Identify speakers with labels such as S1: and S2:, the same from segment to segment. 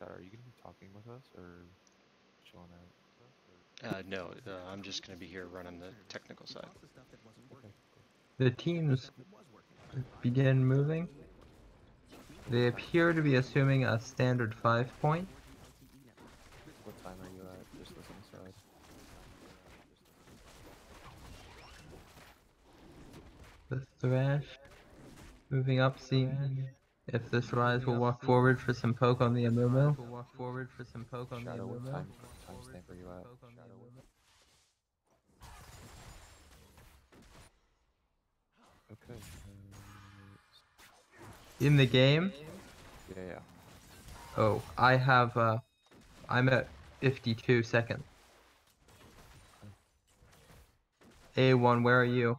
S1: chat, are you going to be talking with us or chilling out?
S2: No, I'm just going to be here running the technical side.
S1: Okay.
S3: The teams begin moving. They appear to be assuming a standard 5-point.
S1: What time are you at? Just listen side.
S3: The Thresh moving up, seeing if this Rise will walk forward for some poke on the Amumu.
S1: Shadow, what timestamp are you at? Okay.
S3: In the game,
S1: Yeah.
S3: oh, I have, I'm at 52 seconds. A1, where are you?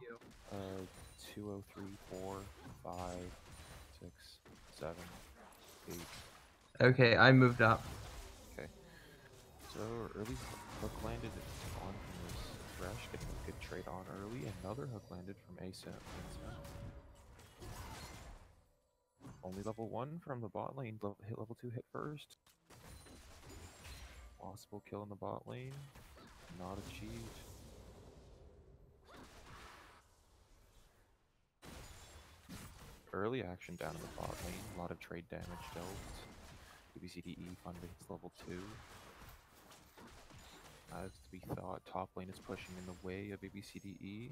S1: 2, 0, 3, 4, 5, 6, 7, 8.
S3: Okay, I moved up.
S1: Okay. So early hook landed on from this Thresh, getting a good trade on early. Another hook landed from ASAP. Only level 1 from the bot lane. Hit level 2 hit first. Possible kill in the bot lane. Not achieved. Early action down in the bot lane. A lot of trade damage dealt. ABCDE finally hits level 2. As to be thought, top lane is pushing in the way of ABCDE.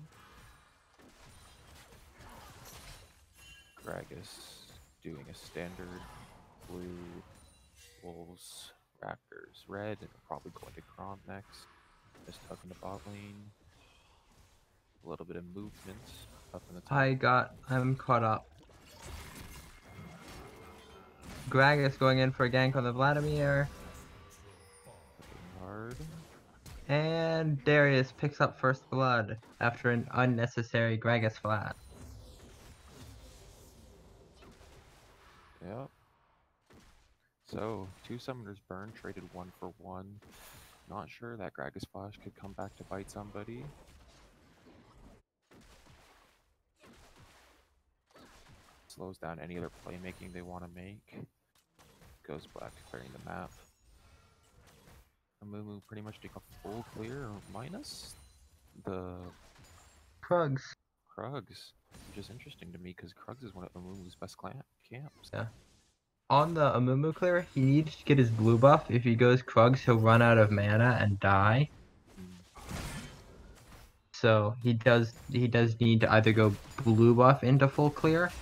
S1: Gragas doing a standard blue, Wolves, Raptors, red, and probably going to Grom next. Just hook in the bot lane. A little bit of movement up in the top.
S3: I'm caught up. Gragas going in for a gank on the Vladimir.
S1: Hard.
S3: And Darius picks up first blood after an unnecessary Gragas flat.
S1: Yep. So, 2 summoners burn, traded 1 for 1. Not sure that Gragas Flash could come back to bite somebody. Slows down any other playmaking they want to make. Goes back to clearing the map. Amumu pretty much take a full clear, minus the
S3: Krugs.
S1: Krugs, which is interesting to me because Krugs is one of Amumu's best camps.
S3: Yeah. On the Amumu clear, he needs to get his blue buff. If he goes Krugs, he'll run out of mana and die. So he does need to either go blue buff into full clear,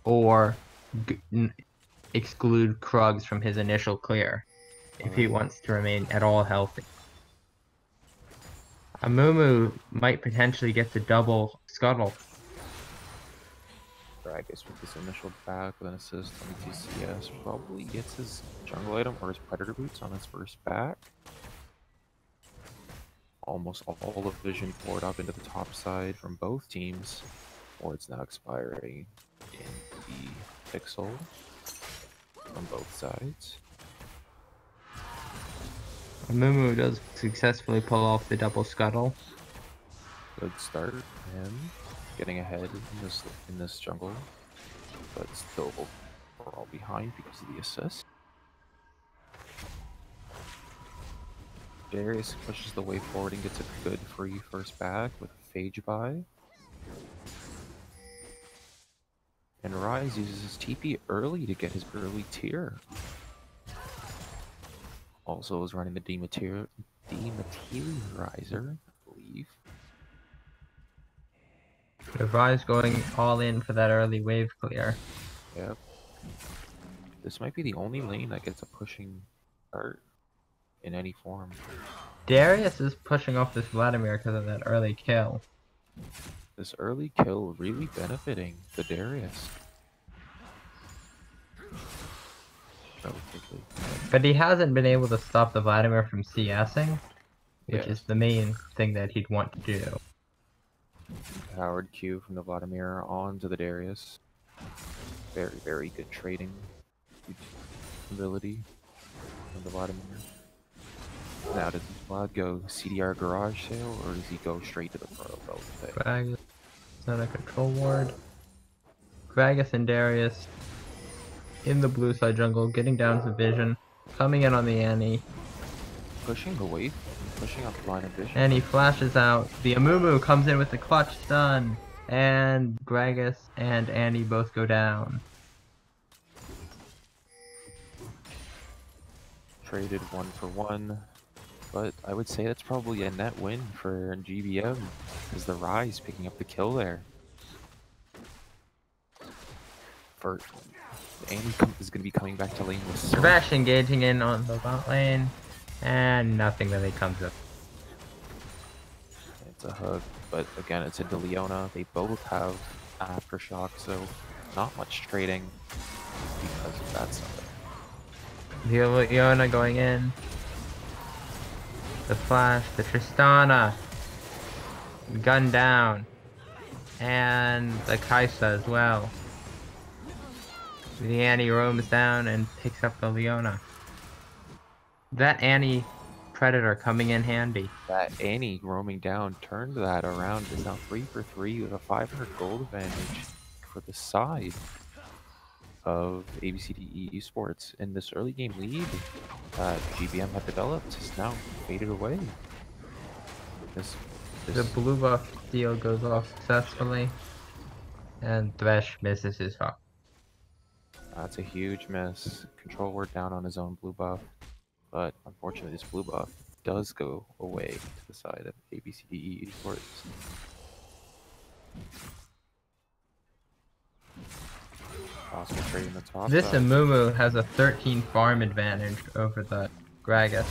S3: or exclude Krugs from his initial clear, if he wants to remain at all healthy. Amumu might potentially get the double scuttle.
S1: Gragas with this initial back with an assist on the TCS probably gets his jungle item or his predator boots on his first back. Almost all the vision poured up into the top side from both teams, or it's now expiring in the pixel from both sides.
S3: Amumu does successfully pull off the double scuttle.
S1: Good start for him, getting ahead in this jungle, but still overall behind because of the assist. Darius pushes the way forward and gets a good free first back with a phage buy. And Rise uses his TP early to get his early tier. Also is running the Dematerializer, I believe.
S3: The Rise going all in for that early wave clear.
S1: Yep. This might be the only lane that gets a pushing start in any form.
S3: Darius is pushing off this Vladimir because of that early kill.
S1: This early kill really benefiting the Darius. Relatively.
S3: But he hasn't been able to stop the Vladimir from CSing, which is the main thing that he'd want to do.
S1: Howard Q from the Vladimir on to the Darius. Very, very good trading ability from the Vladimir. Now, does Vlad go CDR garage sale, or does he go straight to the pro belt thing?
S3: Gragas on a control ward. Gragas and Darius in the blue side jungle, getting down some vision. coming in on the Annie.
S1: Pushing away, pushing up the line of vision.
S3: And he flashes out. The Amumu comes in with the clutch stun. And Gragas and Annie both go down.
S1: Traded 1-for-1. But I would say that's probably a net win for GBM. Because the Rise picking up the kill there. For Annie is going to be coming back to lane with Surf.
S3: Thresh engaging in on the bot lane. And nothing really comes up.
S1: It's a hug, but again, it's into Leona. They both have Aftershock, so not much trading because of that side.
S3: The Leona going in. The flash, the Tristana. Gun down. And the Kaisa as well. The Annie roams down and picks up the Leona. That Annie Predator coming in handy.
S1: That Annie roaming down turned that around. Is now 3-for-3 with a 500 gold advantage for the side of ABCDEsports. In this early game lead that GBM had developed is now faded away.
S3: The blue buff deal goes off successfully. And Thresh misses his hawk.
S1: That's a huge miss. Control ward down on his own blue buff. But unfortunately, this blue buff does go away to the side of ABCDEsports. Possible trade in the top
S3: This
S1: side.
S3: Amumu has a 13 farm advantage over the Gragas.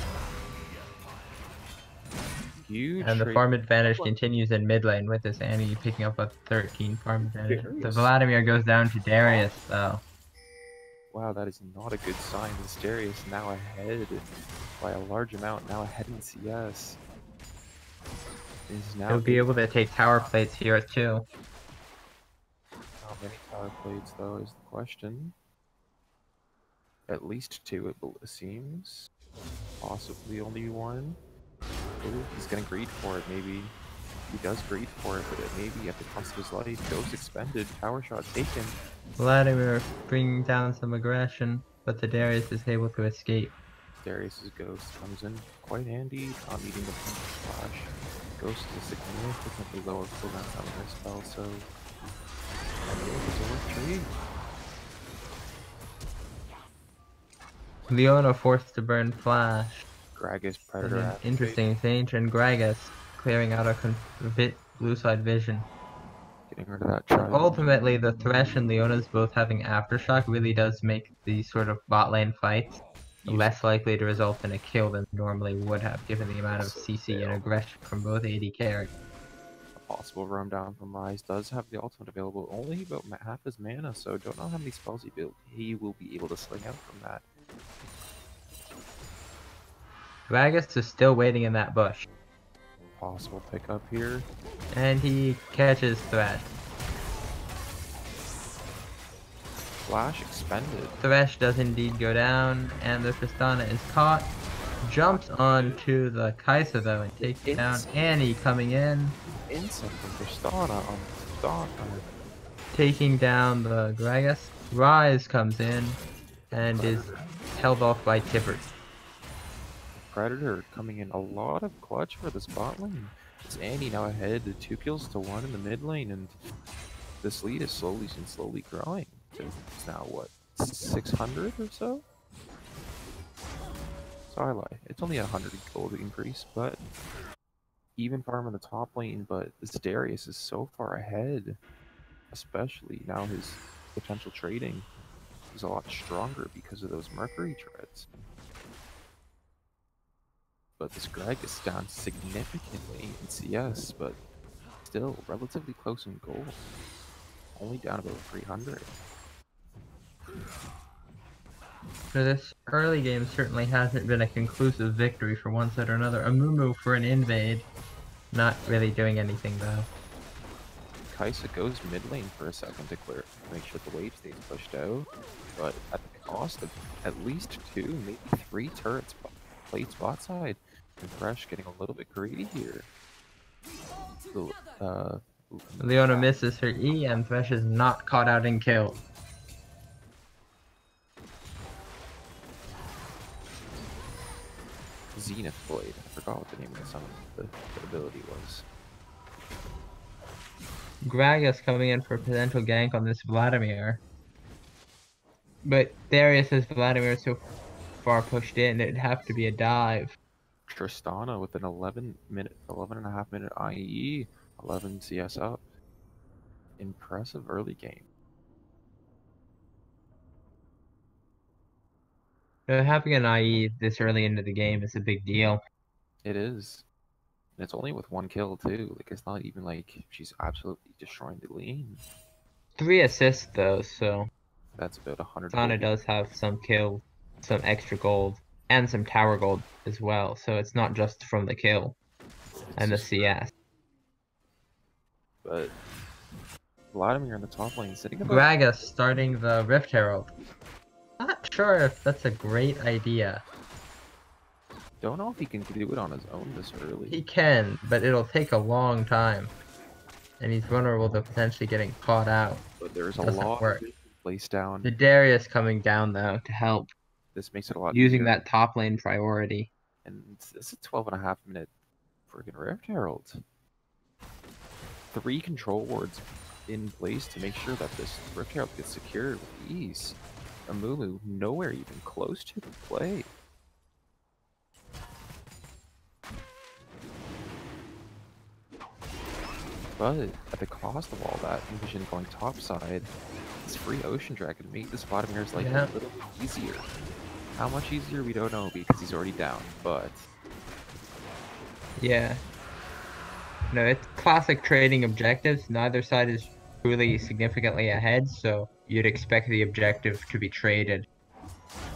S1: Huge
S3: And the
S1: trade.
S3: farm advantage continues in mid lane with this Annie picking up a 13 farm advantage. The Vladimir goes down to Darius though.
S1: Wow, that is not a good sign. This Darius now ahead by a large amount, now ahead in CS. Is now
S3: He'll be able to take tower plates here too.
S1: How many tower plates though is the question. At least 2 it seems. Possibly only 1. Ooh, he's gonna greed for it, maybe. He does greed for it, but it may be at the cost of his life. Ghost expended, tower shot taken.
S3: Vladimir bringing down some aggression, but the Darius is able to escape.
S1: Darius's ghost comes in quite handy, not needing the punch flash. Ghost is a significantly lower cooldown on their spell, so
S3: Leona forced to burn flash.
S1: Gragas Predator.
S3: Interesting exchange, and Gragas clearing out a blue side vision.
S1: Getting rid of that try.
S3: Ultimately, the Thresh and Leona's both having Aftershock really does make these sort of bot lane fights less likely to result in a kill than normally would have, given the amount of CC and aggression from both AD carries.
S1: A possible roam down from Rise does have the ultimate available, only about half his mana, so don't know how many spells he will be able to sling out from that.
S3: Gragas is still waiting in that bush.
S1: Possible pickup here.
S3: And he catches Thresh.
S1: Flash expended.
S3: Thresh does indeed go down, and the Tristana is caught. Jumps onto the Kaisa though and takes down Annie coming in.
S1: Insect from Tristana on Tristana.
S3: Taking down the Gragas. Rise comes in and is held off by Tippers.
S1: Predator coming in a lot of clutch for this bot lane. It's Annie now ahead to 2 kills to 1 in the mid lane, and this lead is slowly growing. It's now what, 600 or so? So I lie. It's only a 100 gold increase, but even farm in the top lane. But this Darius is so far ahead, especially now his potential trading is a lot stronger because of those Mercury treads. But this Greg is down significantly in CS, but still relatively close in gold. Only down about 300.
S3: So this early game certainly hasn't been a conclusive victory for one side or another. Amumu for an invade, not really doing anything though.
S1: Kaisa goes mid lane for a second to make sure the wave stays pushed out, but at the cost of at least 2, maybe 3 turrets plates bot side. And Thresh getting a little bit greedy here.
S3: Leona misses her E, and Thresh is not caught out and killed.
S1: Zenith Blade. I forgot what the name of the summon, the ability was.
S3: Gragas coming in for a potential gank on this Vladimir. But Darius has Vladimir so far pushed in, it'd have to be a dive.
S1: Tristana with an 11 and a half minute IE, 11 CS up. Impressive early game.
S3: Having an IE this early into the game is a big deal.
S1: It is. And it's only with 1 kill too. Like, it's not even like she's absolutely destroying the lane.
S3: 3 assists though, so
S1: That's about 100.
S3: Sana does have some kills, some extra gold, and some tower gold as well. So it's not just from the kill and the CS.
S1: But Vladimir in the top lane sitting above.
S3: Gragas starting the Rift Herald. Not sure if that's a great idea.
S1: Don't know if he can do it on his own this early.
S3: He can, but it'll take a long time. And he's vulnerable to potentially getting caught out.
S1: But there's a
S3: Doesn't
S1: lot
S3: work.
S1: of place down.
S3: The Darius coming down though to help.
S1: This makes it a lot
S3: using
S1: easier.
S3: that top lane priority.
S1: And this is a 12.5 minute freaking Rift Herald. 3 control wards in place to make sure that this Rift Herald gets secured with ease. Amumu nowhere even close to the play. But at the cost of all that, Envision going topside, this free Ocean Dragon made this Vladimir's life a little bit easier. How much easier, we don't know because he's already down, but...
S3: Yeah. No, it's classic trading objectives. Neither side is truly significantly ahead, so you'd expect the objective to be traded,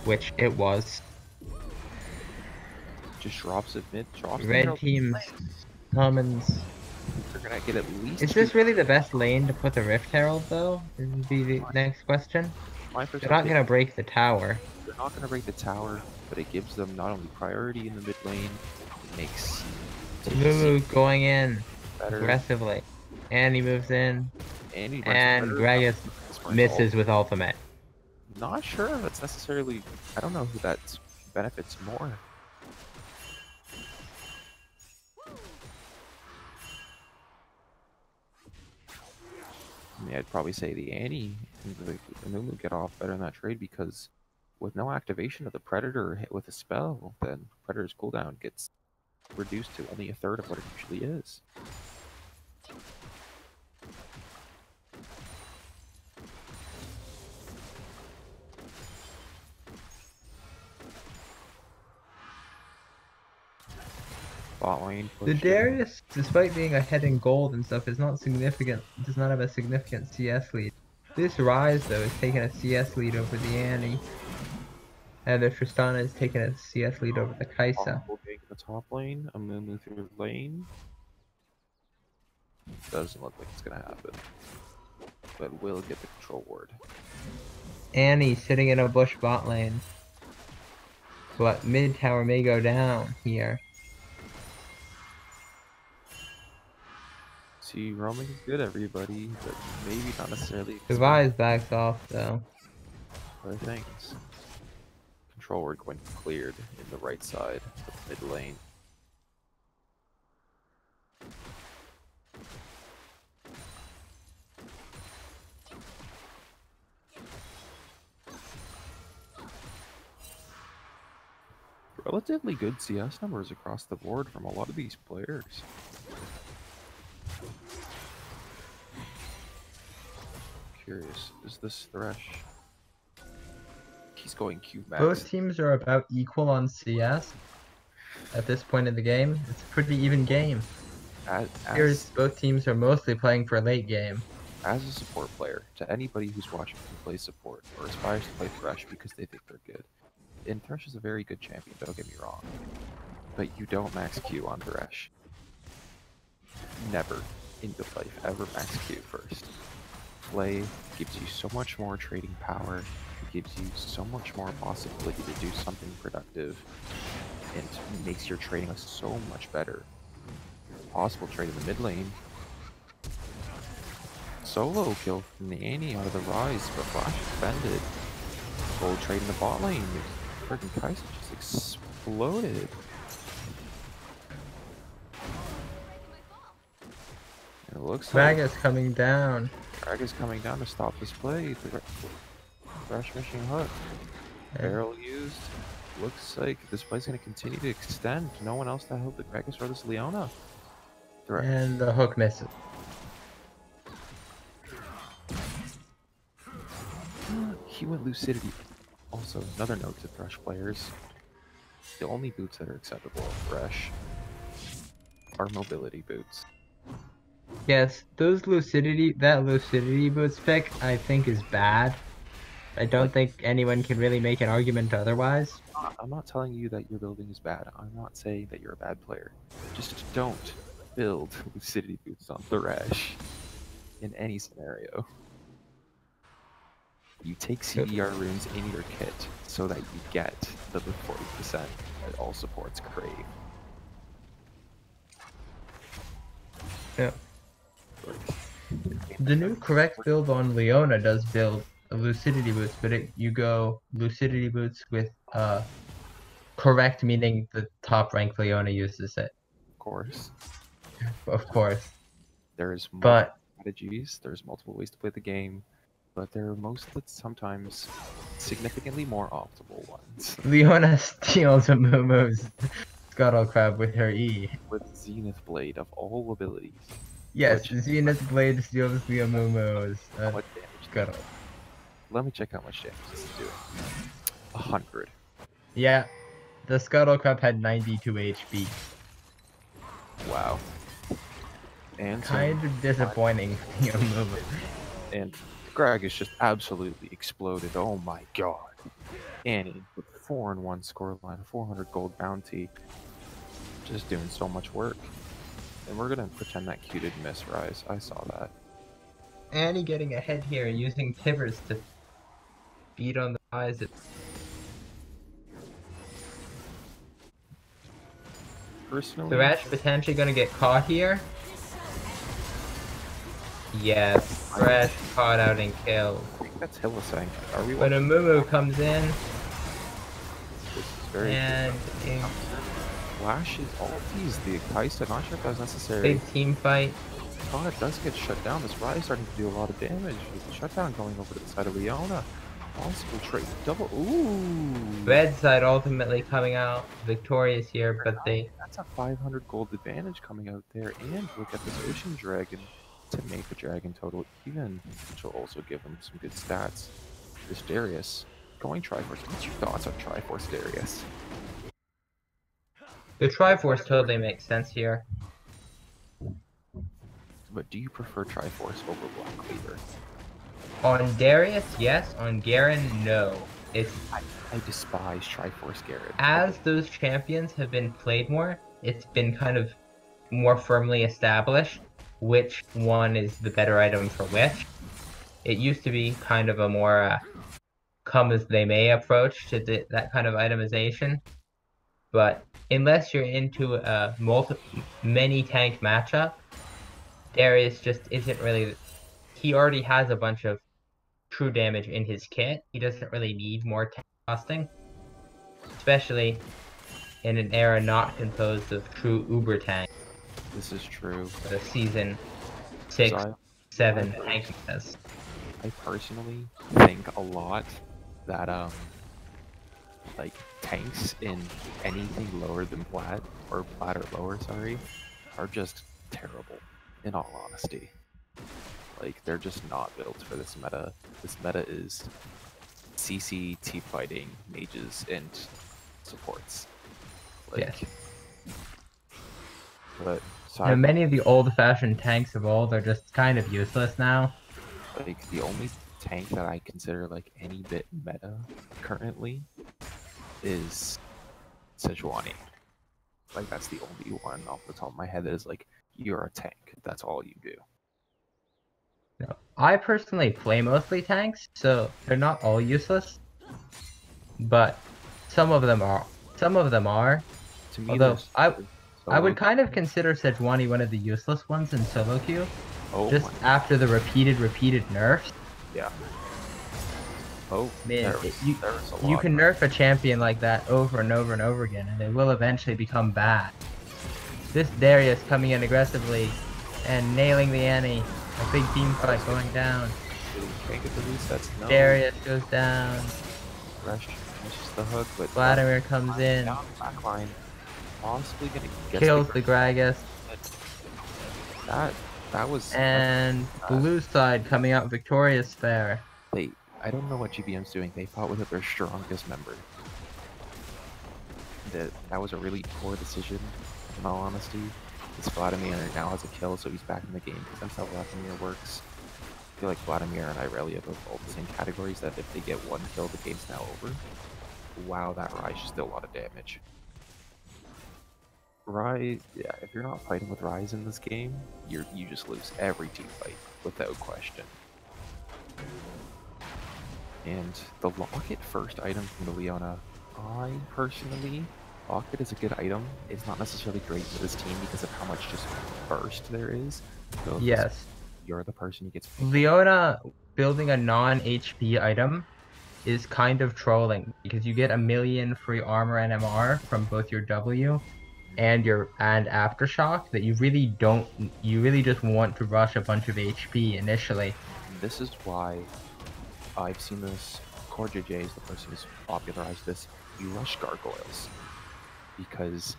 S3: which it was.
S1: Just drops it mid, drops
S3: Red team summons.
S1: They're gonna get at least.
S3: Is this really the best lane to put the Rift Herald though? This would be the next question. They're not gonna break the tower.
S1: They're not gonna break the tower, but it gives them not only priority in the mid lane, it makes
S3: Lulu going in
S1: better.
S3: aggressively. And he moves in.
S1: And
S3: Gragas misses with ultimate.
S1: Not sure that's necessarily. I don't know who that benefits more. I mean, I'd probably say the Annie and the Amumu get off better in that trade because with no activation of the Predator hit with a spell, then Predator's cooldown gets reduced to only a third of what it usually is.
S3: The Darius, despite being ahead in gold and stuff, is not significant. Does not have a significant CS lead. This Rise though is taking a CS lead over the Annie, and the Tristana is taking a CS lead over the Kaisa.
S1: In the top lane, Amumu through the lane. Doesn't look like it's gonna happen, but will get the control ward.
S3: Annie sitting in a bush bot lane, but mid tower may go down here.
S1: See, roaming is good, everybody, but maybe not necessarily.
S3: Device backs off though.
S1: Other things. Control ward going cleared in the right side of the mid lane. Relatively good CS numbers across the board from a lot of these players. Curious, is this Thresh? He's going Q max.
S3: Both teams are about equal on CS at this point in the game. It's a pretty even game. Here's both teams are mostly playing for a late game.
S1: As a support player, to anybody who's watching who plays support or aspires to play Thresh because they think they're good, and Thresh is a very good champion, don't get me wrong, but you don't max Q on Thresh. Never in your life ever max Q first. Play gives you so much more trading power, it gives you so much more possibility to do something productive, and makes your trading so much better. Possible trade in the mid lane. Solo kill from the Annie out of the Rise, but Flash defended. Gold trade in the bot lane. Freaking Kaisa just exploded. looks like
S3: Raga's coming down.
S1: Draga's coming down to stop this play. The Thresh Machine hook. Barrel used. Looks like this play's going to continue to extend. No one else to help the Gragas or this Leona.
S3: And the hook misses.
S1: He went Lucidity. Also, another note to Thresh players. The only boots that are acceptable of Thresh are mobility boots.
S3: Yes, that lucidity boots pick, I think is bad. I don't think anyone can really make an argument otherwise.
S1: I'm not telling you that your building is bad. I'm not saying that you're a bad player. Just don't build lucidity boots on Thresh in any scenario. You take CDR runes in your kit so that you get the 40% that all supports crave.
S3: Yeah. The new correct build on Leona does build lucidity boots, but you go lucidity boots with correct, meaning the top rank Leona uses it.
S1: Of course.
S3: Of course.
S1: There's multiple strategies, there's multiple ways to play the game, but there are sometimes significantly more optimal ones.
S3: Leona steals Amumu's Scuttle Crab with her E.
S1: With Zenith Blade of all abilities.
S3: Yes, Zenith Blade steals the Amumu's Scuttle.
S1: Let me check how much damage this is doing. 100.
S3: Yeah, the Scuttle Crab had 92 HP.
S1: Wow. And
S3: kind of disappointing for the Amumu.
S1: And Greg is just absolutely exploded. Oh my god. Annie with 4-1 scoreline, 400 gold bounty. Just doing so much work. And we're gonna pretend that Q didn't miss Rise. I saw that.
S3: Annie getting ahead here using Tivers to beat on the eyes.
S1: Personally,
S3: Thresh potentially gonna get caught here. Yes, Thresh caught out and killed.
S1: I think that's Hillisang. Are we?
S3: But Amumu comes in.
S1: This is very
S3: and
S1: flashes ultis. The Kaisa, not sure if that's necessary.
S3: Big team fight.
S1: Oh, it does get shut down. This Rise starting to do a lot of damage. With the shutdown going over to the side of Leona. Possible trade double. Ooh.
S3: Red side ultimately coming out victorious here, but
S1: that's a 500 gold advantage coming out there. And look at this Vision Dragon to make the Dragon total even, which will also give him some good stats. This Darius going Triforce. What's your thoughts on Triforce, Darius?
S3: The Triforce totally makes sense here.
S1: But do you prefer Triforce over Black Cleaver?
S3: On Darius, yes. On Garen, no. I
S1: despise Triforce Garen.
S3: As those champions have been played more, it's been kind of more firmly established which one is the better item for which. It used to be kind of a more come as they may approach to that kind of itemization. But unless you're into a many tank matchup, Darius just isn't really. He already has a bunch of true damage in his kit. He doesn't really need more tank costing, especially in an era not composed of true uber tank.
S1: This is true.
S3: The season 6, 7 tank has.
S1: I personally think a lot that like tanks in anything lower than plat or plat or lower, sorry, are just terrible. In all honesty, like they're just not built for this meta. This meta is CC, team fighting, mages, and supports. Like,
S3: yes.
S1: But
S3: many of the old-fashioned tanks of old are just kind of useless now.
S1: Like the only tank that I consider like any bit meta currently is Sejuani. Like that's the only one off the top of my head that is like, you're a tank. That's all you do.
S3: No, I personally play mostly tanks, so they're not all useless. But some of them are. Some of them are.
S1: To me,
S3: although I would kind of consider Sejuani one of the useless ones in solo queue. Just after the repeated nerfs.
S1: Yeah. Oh,
S3: man, you can nerf a champion like that over and over and over again, and it will eventually become bad. This Darius coming in aggressively, and nailing the Annie. A big team fight going down.
S1: Can't get the resets. No.
S3: Darius goes down.
S1: Rush misses the hook, but
S3: Vladimir comes in.
S1: down the back line. Possibly gonna get
S3: Kills the Gragas.
S1: That was
S3: And blue side coming out victorious there.
S1: I don't know what GBM's doing. They fought with their strongest member. That was a really poor decision, in all honesty. This Vladimir now has a kill, so he's back in the game. Because that's how Vladimir works. I feel like Vladimir and Irelia have all the same categories, that if they get one kill, the game's now over. Wow, that Rise just did a lot of damage. Rise, yeah, if you're not fighting with Rise in this game, you just lose every team fight, without question. And the Locket first item from the Leona, I personally, Locket is a good item. It's not necessarily great for this team because of how much just burst there is. So
S3: yes.
S1: You're the person who gets
S3: Leona building a non-HP item is kind of trolling because you get 1,000,000 free armor and MR from both your W and Aftershock that you really just want to rush a bunch of HP initially.
S1: This is why I've seen this. Core JJ is the person who's popularized this. You rush gargoyles because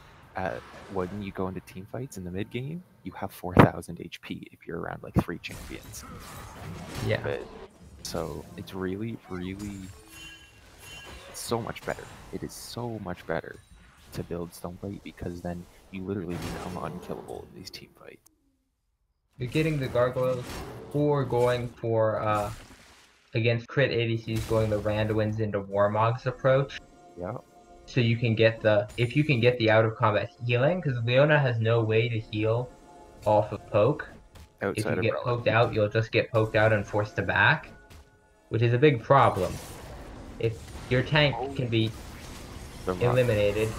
S1: when you go into team fights in the mid game, you have 4,000 HP if you're around like 3 champions.
S3: Yeah.
S1: So it's really so much better. It is so much better to build Stoneplate because then you literally become unkillable in these team fights.
S3: You're getting the gargoyles or going for against crit ADCs going the Randuin's into Warmog's approach.
S1: Yeah.
S3: So you can get if you can get the out of combat healing, because Leona has no way to heal off of poke. If you get poked out, you'll just get poked out and forced to back, which is a big problem. If your tank can be eliminated,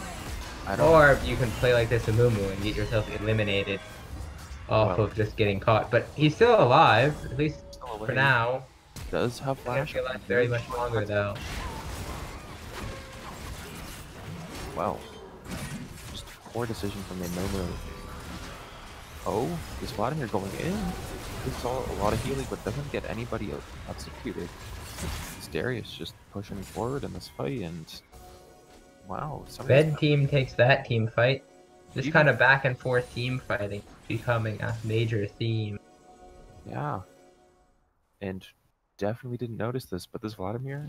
S3: or you can play like this Amumu and get yourself eliminated off of just getting caught. But he's still alive, at least for now.
S1: Does have flash.
S3: He'll last very much longer though.
S1: Well, just poor decision from the Amumu. Oh, is Vladimir going in? He saw a lot of healing, but doesn't get anybody executed. Darius just pushing forward in this fight, and wow.
S3: Red team takes that team fight. This kind of back and forth team fighting becoming a major theme.
S1: Yeah. And definitely didn't notice this, but this Vladimir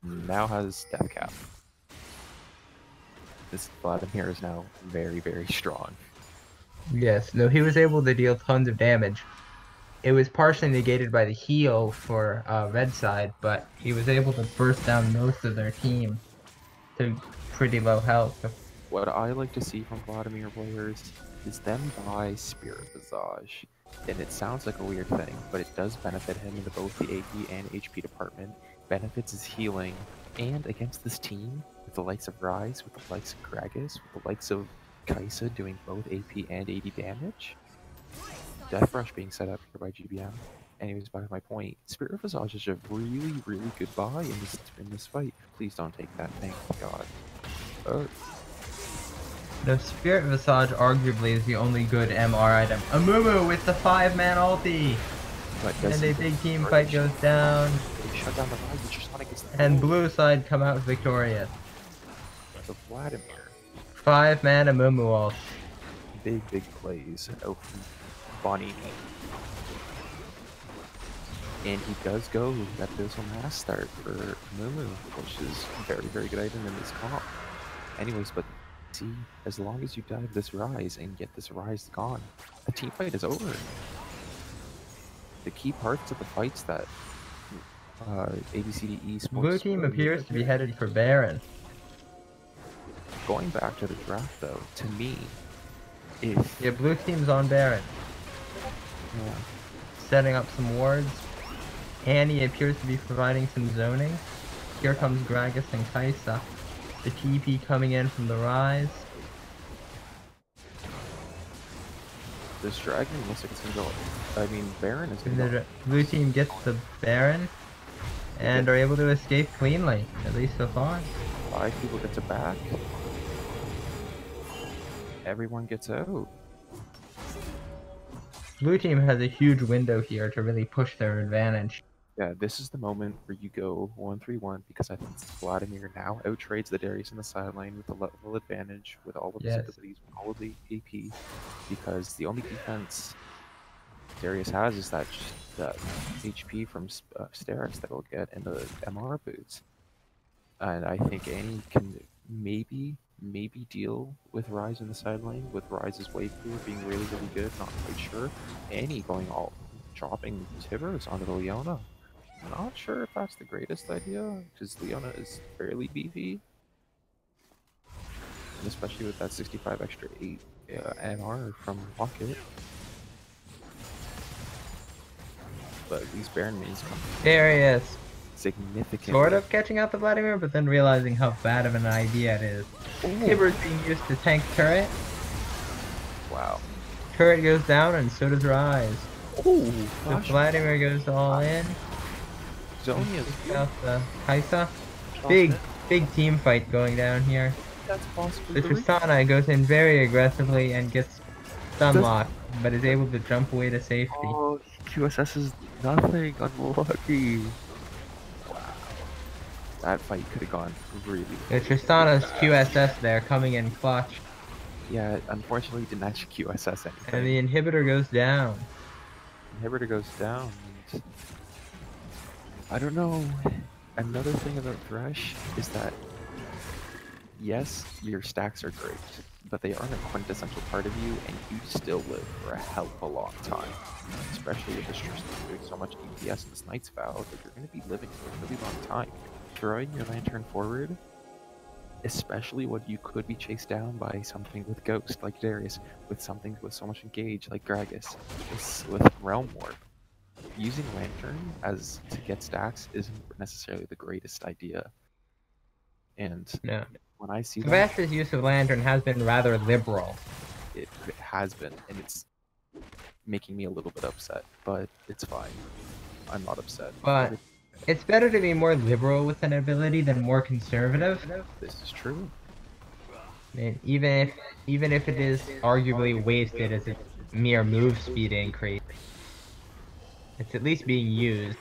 S1: now has death cap. This Vladimir is now very, very strong.
S3: Yes, no, he was able to deal tons of damage. It was partially negated by the heal for red side, but he was able to burst down most of their team to pretty low health.
S1: What I like to see from Vladimir players is them buy Spirit Visage. And it sounds like a weird thing, but it does benefit him in both the AP and HP department. Benefits his healing, and against this team, with the likes of Rise, with the likes of Gragas, with the likes of Kaisa doing both AP and AD damage. Death Rush being set up here by GBM. Anyways, back to my point. Spirit Visage is a really, really good buy in this fight. Please don't take that, thank God.
S3: No, Spirit Visage arguably is the only good MR item. Amumu with the 5-man ulti! And a big team fight goes down.
S1: Shut down the Rise, but just Sonic is
S3: and blue side come out victorious.
S1: The Vladimir.
S3: 5-man Amumu ult.
S1: Big plays out from Bonnie. And he does go that there's a mass start for Amumu, which is a very, very good item in this comp. Anyways, but see, as long as you dive this Rise and get this Rise gone, the team fight is over. The key parts of the fights that ABCDEsports...
S3: Blue team appears to be headed for Baron.
S1: Going back to the draft though, to me,
S3: yeah, blue team's on Baron.
S1: Yeah.
S3: Setting up some wards. Annie appears to be providing some zoning. Here comes Gragas and Kaisa. The TP coming in from the Rise.
S1: This Dragon looks like it's gonna go. I mean, Baron is gonna go.
S3: Blue team gets the Baron and are able to escape cleanly, at least so far.
S1: 5 people get to back. Everyone gets out.
S3: Blue team has a huge window here to really push their advantage.
S1: Yeah, this is the moment where you go 1-3-1 because I think Vladimir now outtrades the Darius in the sideline with a level advantage, with all of his
S3: Yes.
S1: abilities, with all of the AP, because the only defense Darius has is that HP from Steris that he'll get in the MR boots. And I think Annie can maybe deal with Ryze in the sideline, with Ryze's wave clear being really good, not quite sure. Annie going all dropping Tivers onto the Leona. Not sure if that's the greatest idea, because Leona is fairly beefy. And especially with that 65 extra 8 MR from Rocket. But these Baron mains come
S3: Darius
S1: significantly.
S3: sort of catching out the Vladimir, but then realizing how bad of an idea it is. Tibbers being used to tank turret.
S1: Wow.
S3: Turret goes down and so does Ryze.
S1: Oh,
S3: So Vladimir goes all in.
S1: Zonia's
S3: Out the Kaisa. Big team fight going down here.
S1: That's possible.
S3: The Tristana goes in very aggressively and gets stun locked, but is able to jump away to safety.
S1: Oh, QSS is nothing. Unlucky. Wow. That fight could have gone really
S3: The Tristana's QSS there coming in clutch.
S1: Yeah, unfortunately didn't actually QSS anything.
S3: And the inhibitor goes down.
S1: Inhibitor goes down. And I don't know. Another thing about Thresh is that, yes, your stacks are great, but they aren't a quintessential part of you, and you still live for a hell of a long time. Especially with this Tristan doing so much DPS in this Knight's Vow, that you're going to be living for a really long time. Throwing your Lantern forward, especially when you could be chased down by something with Ghost like Darius, with something with so much engage like Gragas, with Realm Warp. Using Lantern as to get stacks isn't necessarily the greatest idea. And
S3: No.
S1: when I see
S3: Sebastian's use of Lantern has been rather liberal.
S1: it has been, and it's making me a little bit upset, but it's fine. I'm not upset.
S3: But it's better to be more liberal with an ability than more conservative.
S1: This is true.
S3: I mean, even if it is arguably wasted as a mere move speed increase, it's at least being used.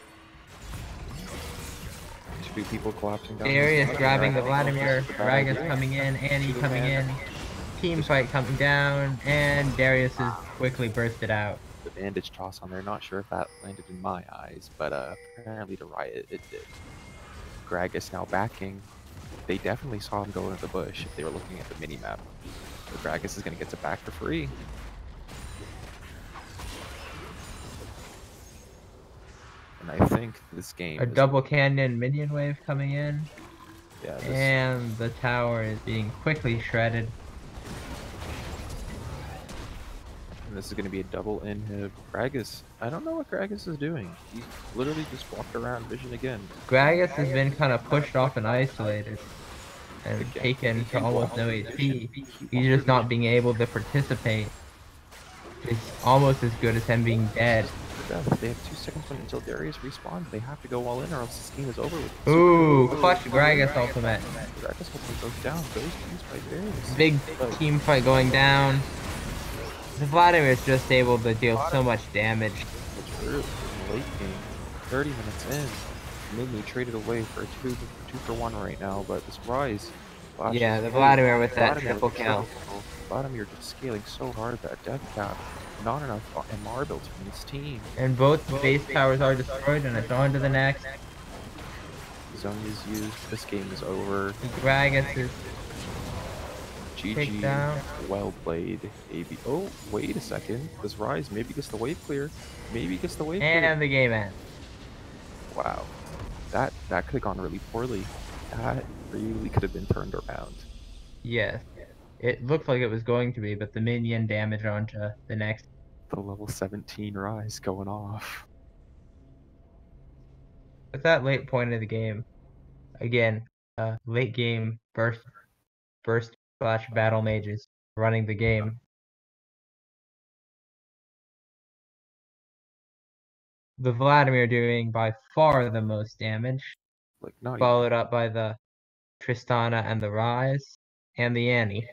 S1: Two people collapsing down.
S3: Darius grabbing the Vladimir, Gragas coming in, Annie coming in, team fight coming down, and Darius is quickly bursted out.
S1: The bandage toss on there, not sure if that landed in my eyes, but apparently to Riot it did. Gragas now backing. They definitely saw him go into the bush if they were looking at the mini-map. So Gragas is going to get it back for free. And I think this game
S3: A double canyon minion wave coming in.
S1: Yeah,
S3: and the tower is being quickly shredded.
S1: And this is going to be a double inhib. Gragas, I don't know what Gragas is doing. He literally just walked around Vision again.
S3: Gragas has been kind of pushed off and isolated and taken to almost no HP. He's just not being able to participate. It's almost as good as him being dead.
S1: They have 2 seconds until Darius respawns. They have to go all in or else this game is over with.
S3: Ooh, clutch Gragas ultimate.
S1: Gragas ultimate goes down. Goes used by Darius.
S3: Big team fight going down. The Vladimir is just able to deal so much damage.
S1: It's true. In the late game, 30 minutes in, Mimi traded away for a 2-for-1 right now, but this Ryze.
S3: Yeah, the Vladimir with that triple kill.
S1: Vladimir just scaling so hard that death cap. Not enough MR built from this team.
S3: And both base towers are destroyed, and it's on to the next.
S1: Zonia's used. This game is over.
S3: Gragas is
S1: GG.
S3: down.
S1: Well played. AB. Oh, wait a second. This Ryze maybe gets the wave clear. Maybe gets the wave clear.
S3: And the game ends.
S1: Wow. That could have gone really poorly. That really could have been turned around.
S3: Yes. It looked like it was going to be, but the minion damage onto the next.
S1: The level 17 Ryze going off.
S3: At that late point of the game, again, late game burst / battle mages running the game. The Vladimir doing by far the most damage,
S1: Like not
S3: followed up by the Tristana and the Ryze, and the Annie.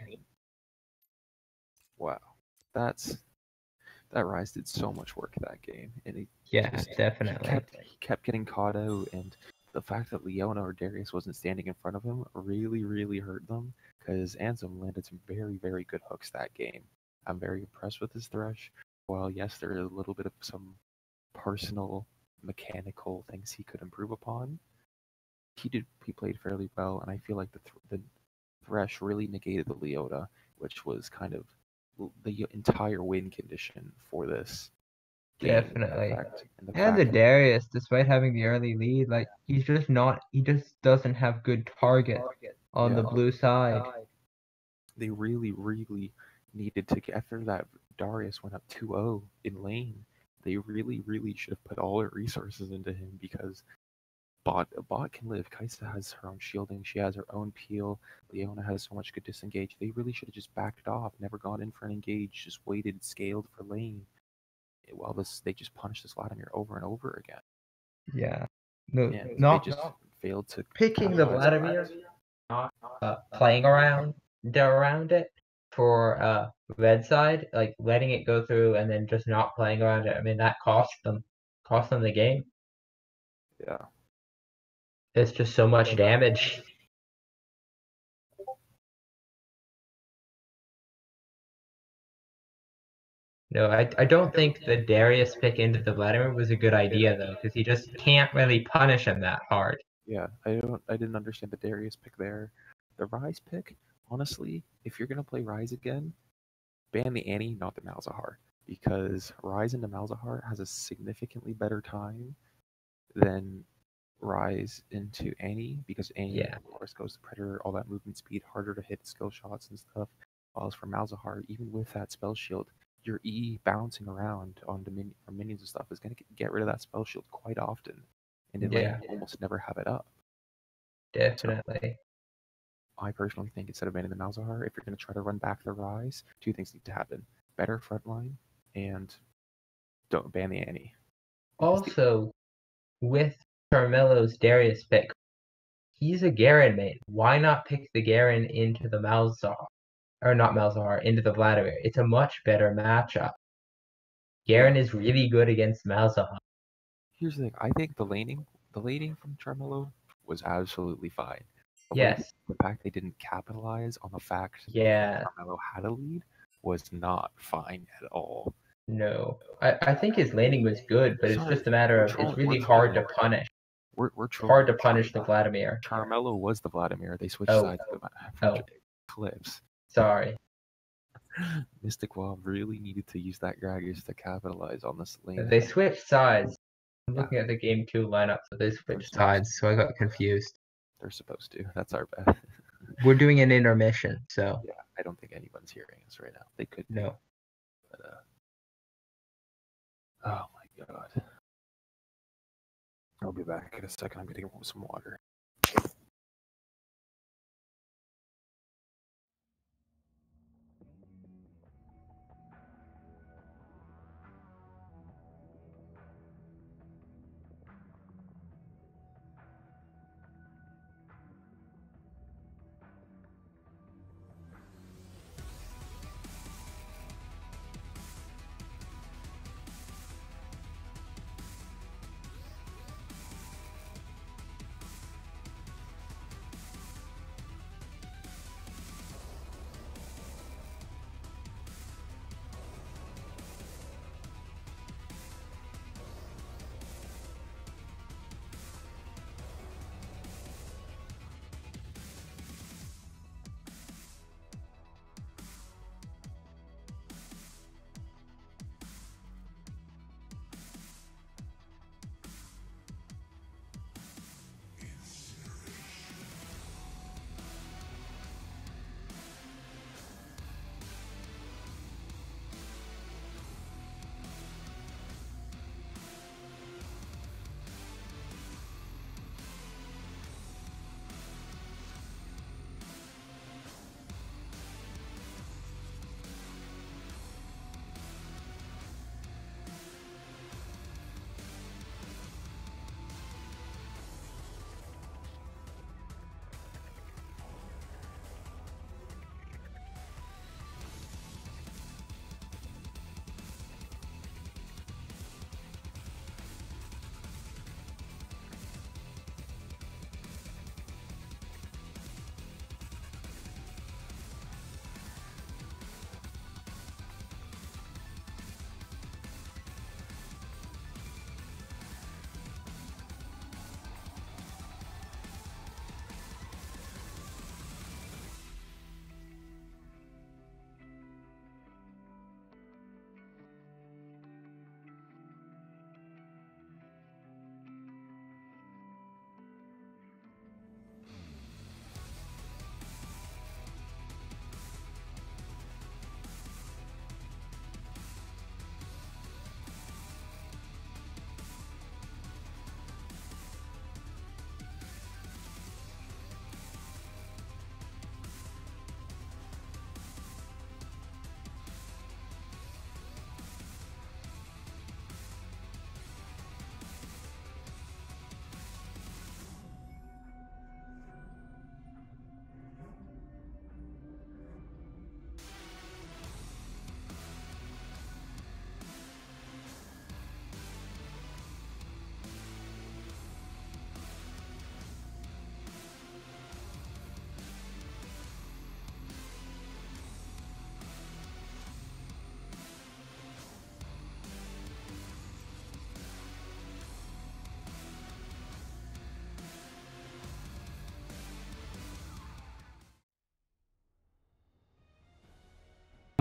S1: Wow. That's that Rise did so much work that game, and
S3: Yeah, definitely.
S1: he kept getting caught out, and the fact that Leona or Darius wasn't standing in front of him really hurt them, because Ansem landed some very good hooks that game. I'm very impressed with his Thresh. While yes, there is a little bit of some personal mechanical things he could improve upon, he played fairly well, and I feel like the Thresh really negated the Leota, which was kind of the entire win condition for this game.
S3: Definitely.
S1: And the
S3: And
S1: fact
S3: the
S1: that,
S3: Darius, despite having the early lead, like he just doesn't have good target on the blue side.
S1: they really needed to get after that Darius went up 2-0 in lane. They really should have put all their resources into him, because bot can live. Kaisa has her own shielding. She has her own peel. Leona has so much good disengage. They really should have just backed off, never gone in for an engage, just waited, scaled for lane. While they just punished this Vladimir over and over again.
S3: Yeah. No,
S1: And
S3: not
S1: they just failed to
S3: picking the
S1: capitalize on
S3: Vladimir,
S1: that.
S3: not playing around it for red side, like letting it go through and then just not playing around it. I mean, that cost them the game.
S1: Yeah.
S3: It's just so much damage. No, I don't think the Darius pick into the Vladimir was a good idea though, because he just can't really punish him that hard.
S1: Yeah, I didn't understand the Darius pick there. The Rise pick, honestly, if you're gonna play Rise again, ban the Annie, not the Malzahar, because Rise into Malzahar has a significantly better time than Rise into Annie, because Annie, of course, goes to Predator, all that movement speed, harder to hit skill shots and stuff. While as for Malzahar, even with that spell shield, your E bouncing around on minions and stuff is going to get rid of that spell shield quite often, and in lane you almost never have it up.
S3: Definitely.
S1: So, I personally think instead of banning the Malzahar, if you're going to try to run back the Rise, two things need to happen: better frontline, and don't ban the Annie.
S3: Also, with Carmelo's Darius pick, he's a Garen main. Why not pick the Garen into the Malzahar? Or not Malzahar, into the Vladimir? It's a much better matchup. Garen is really good against Malzahar.
S1: Here's the thing. I think the laning from Tremolo was absolutely fine.
S3: Yes.
S1: The fact they didn't capitalize on the fact
S3: Yeah.
S1: that Tremolo had a lead was not fine at all.
S3: No. I think his laning was good, but it's just a matter of it's really hard to punish.
S1: We're
S3: hard to punish the Vladimir.
S1: Carmelo was the Vladimir. They switched sides from clips.
S3: Sorry.
S1: Mystic Wall really needed to use that Gragas to capitalize on this lane.
S3: They switched sides. I'm looking at the game 2 lineup, so they switched sides, so I got confused.
S1: They're supposed to. That's our bet.
S3: We're doing an intermission, so.
S1: Yeah, I don't think anyone's hearing us right now. They could.
S3: No.
S1: But, oh my god. I'll be back in a second. I'm getting some water.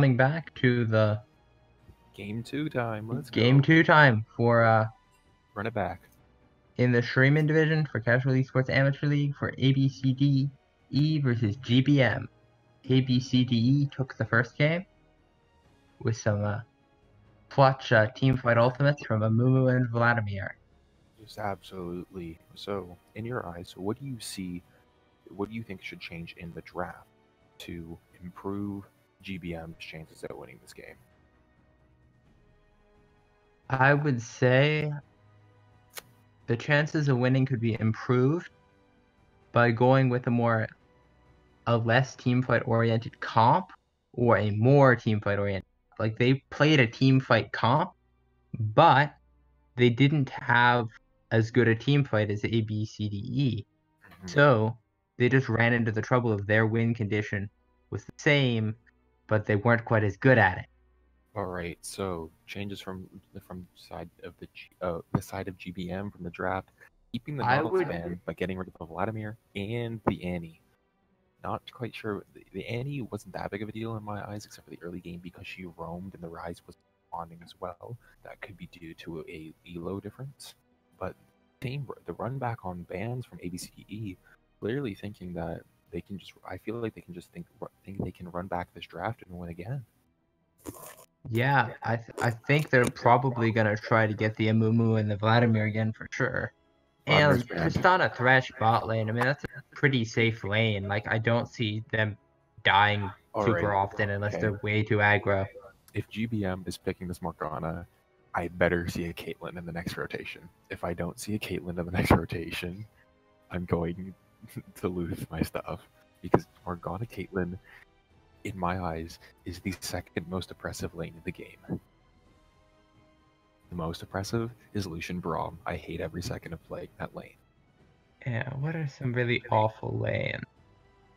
S3: coming back to the
S1: Game 2 time. Let's
S3: game
S1: go.
S3: 2 time for
S1: Run it back.
S3: in the Shurima division for Casual Esports Amateur League for ABCDE versus GBM. ABCDE took the first game with some clutch teamfight ultimates from Amumu and Vladimir.
S1: Just absolutely. So, in your eyes, what do you see? What do you think should change in the draft to improve GBM's chances at winning this game?
S3: I would say the chances of winning could be improved by going with a less teamfight oriented comp or a more teamfight oriented. Like they played a teamfight comp, but they didn't have as good a teamfight as ABCDE. So they just ran into the trouble of their win condition was the same, but they weren't quite as good at it.
S1: All right. So changes from side of the side of GBM from the draft, keeping the Nautilus ban by getting rid of the Vladimir and the Annie. Not quite sure. The Annie wasn't that big of a deal in my eyes, except for the early game because she roamed and the Rise was responding as well. That could be due to a elo difference. But the run back on bans from ABCDE, clearly thinking that they can just. I feel like they can just think they can run back this draft and win again.
S3: Yeah, I think they're probably gonna try to get the Amumu and the Vladimir again for sure. And just on a Thresh bot lane, I mean that's a pretty safe lane. Like I don't see them dying super often unless they're way too aggro.
S1: If GBM is picking this Morgana, I better see a Caitlyn in the next rotation. If I don't see a Caitlyn in the next rotation, I'm going to lose my stuff because Morgana Caitlyn, in my eyes, is the second most oppressive lane in the game. The most oppressive is Lucian Braum. I hate every second of playing that lane.
S3: Yeah, what are some really awful lanes?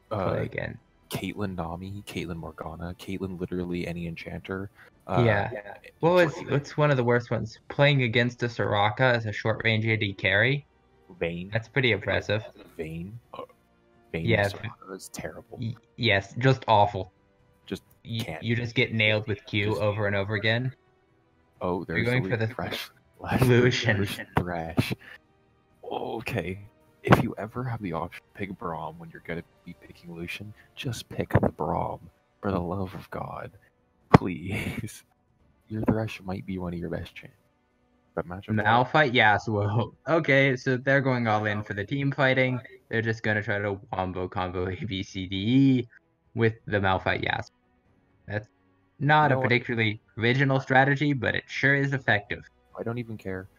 S3: Play again.
S1: Caitlyn Nami, Caitlyn Morgana, Caitlyn literally any enchanter.
S3: What's one of the worst ones? Playing against a Soraka as a short range AD carry.
S1: Vayne.
S3: That's pretty impressive.
S1: Vayne. Vayne Soraka is terrible.
S3: Yes, just awful.
S1: Just
S3: you just get nailed with Q over and over again.
S1: Oh, there's
S3: going for the
S1: Thresh.
S3: Lucian
S1: Thresh. Okay. If you ever have the option to pick Braum when you're going to be picking Lucian, just pick the Braum. For the love of God. Please. Your Thresh might be one of your best chances. But
S3: Malphite Yasuo. Okay, so they're going all in for the team fighting. They're just going to try to combo ABCDE with the Malphite Yasuo. That's not a particularly original strategy, but it sure is effective.
S1: I don't even care.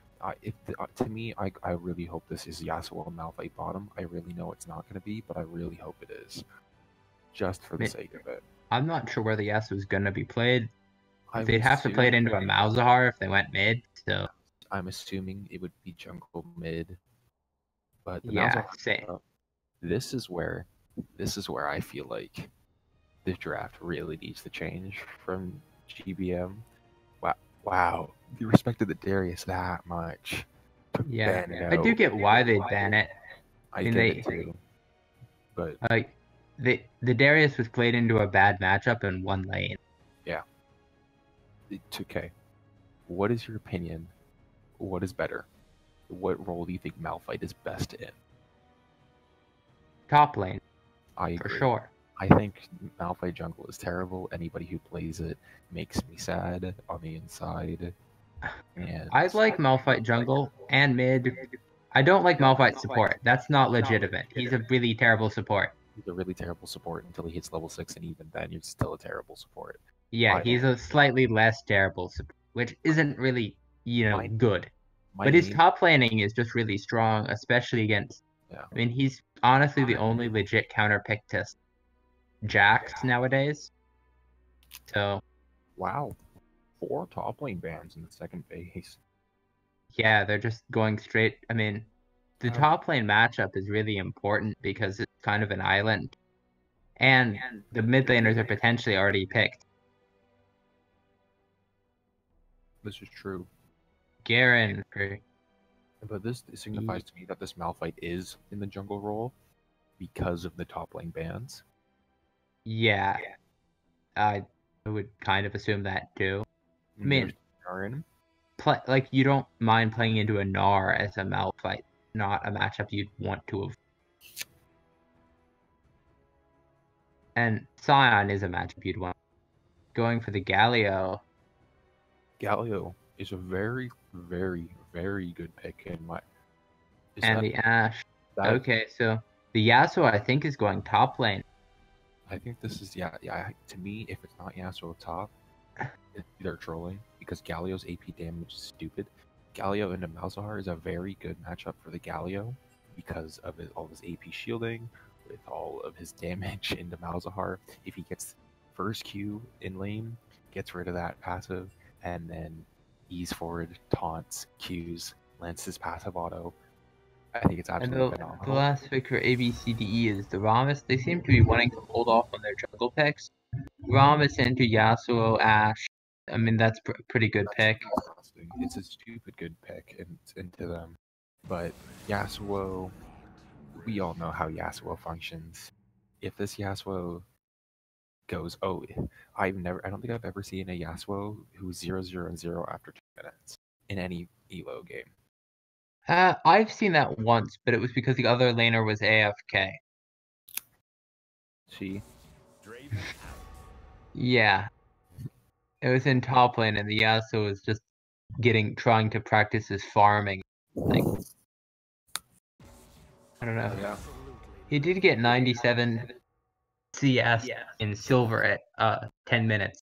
S1: To me, I really hope this is Yasuo and Malphite bottom. I really know it's not going to be, but I really hope it is. Just for the sake of it.
S3: I'm not sure where the Yasuo is going to be played. They'd have to play it into a Malzahar if they went mid, so...
S1: I'm assuming it would be jungle mid. But
S3: yeah, same.
S1: This is where I feel like this draft really needs to change from GBM. Wow. You respected the Darius that much.
S3: Yeah, I do get why they ban it.
S1: I get it too. But
S3: the Darius was played into a bad matchup in one lane.
S1: Yeah. It's okay. What is your opinion? What is better? What role do you think Malphite is best in?
S3: Top lane.
S1: I agree.
S3: For sure.
S1: I think Malphite jungle is terrible. Anybody who plays it makes me sad on the inside. And
S3: I like Malphite jungle and mid. I don't like Malphite support. That's not legitimate. He's a really terrible support.
S1: He's a really terrible support until he hits level 6, and even then, you're still a terrible support.
S3: Yeah, he's a slightly less terrible support, which isn't really, good. But his top laning is just really strong, especially against...
S1: Yeah.
S3: I mean, he's honestly the only legit counter pick to Jax nowadays. So...
S1: Wow. 4 top lane bans in the second phase.
S3: Yeah, they're just going straight... I mean, the top lane matchup is really important because it's kind of an island. And the mid laners are potentially already picked.
S1: This is true.
S3: Garen.
S1: But this signifies to me that this Malphite is in the jungle role because of the top lane bans.
S3: Yeah. I would kind of assume that too. I
S1: There's
S3: mean,
S1: Gnar in him.
S3: like you don't mind playing into a Gnar as a Malphite, not a matchup you'd want to avoid. And Scion is a matchup you'd want. Going for the Galio.
S1: Galio is a very, very, very good pick in my.
S3: And the Ashe.
S1: that?
S3: Okay, so the Yasuo I think is going top lane.
S1: I think this is yeah. To me, if it's not Yasuo top, they're trolling because Galio's AP damage is stupid. Galio into Malzahar is a very good matchup for the Galio because of all his AP shielding, with all of his damage into Malzahar. If he gets first Q in lane, gets rid of that passive, and then ease forward, taunts, Qs, lands his passive auto. I think it's
S3: And
S1: absolutely
S3: the
S1: phenomenal.
S3: last pick for ABCDE is the Ramus. They seem to be wanting to hold off on their jungle picks. Ramus into Yasuo, Ashe. I mean, that's a pretty good pick.
S1: It's a stupid good pick into them. But Yasuo, we all know how Yasuo functions. If this Yasuo goes, I don't think I've ever seen a Yasuo who's 0-0-0 after 2 minutes in any Elo game.
S3: I've seen that once, but it was because the other laner was AFK.
S1: See?
S3: Yeah. It was in top lane, and the Yasuo was just trying to practice his farming. Like, I don't know.
S1: Yeah.
S3: He did get 97 CS in silver at 10 minutes,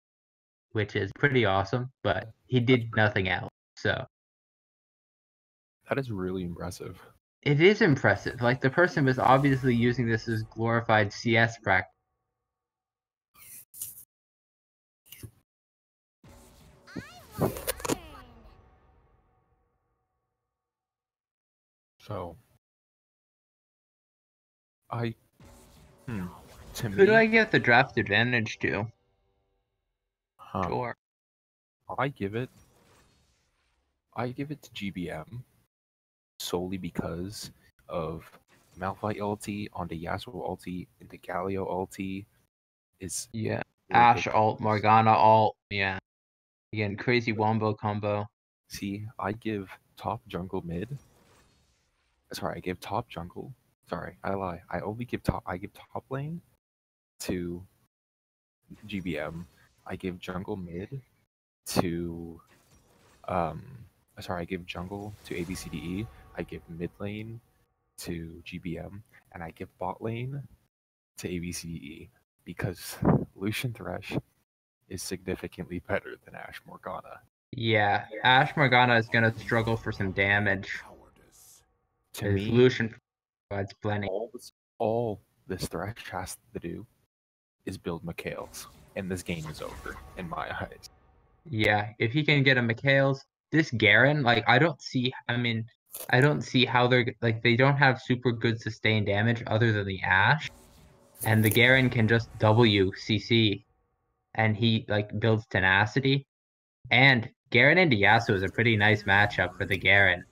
S3: which is pretty awesome, but he did nothing else. So
S1: That is really impressive.
S3: it is impressive. Like, the person was obviously using this as glorified CS practice.
S1: So to
S3: Who do
S1: me,
S3: I give the draft advantage to? Sure.
S1: I give it to GBM solely because of Malphite ulti onto Yasuo ulti into Galio ulti is
S3: Yeah.
S1: really
S3: Ashe
S1: good.
S3: alt, Morgana alt. Yeah. Again, crazy wombo combo.
S1: See, I give top jungle mid. Sorry, I give top jungle. Sorry, I lie. I give top lane to GBM. I give jungle mid to I give jungle to ABCDE. I give mid lane to GBM, and I give bot lane to ABCDE because Lucian Thresh is significantly better than Ashe Morgana.
S3: Yeah, Ashe Morgana is gonna struggle for some damage.
S1: To
S3: His
S1: me,
S3: Lucian provides plenty.
S1: all this Thresh has to do is build Mikhails, and this game is over in my eyes.
S3: Yeah, if he can get a Mikhails, this Garen, like I don't see how they don't have super good sustained damage other than the Ashe. And the Garen can just W CC and he like builds tenacity. And Garen into Yasuo is a pretty nice matchup for the Garen.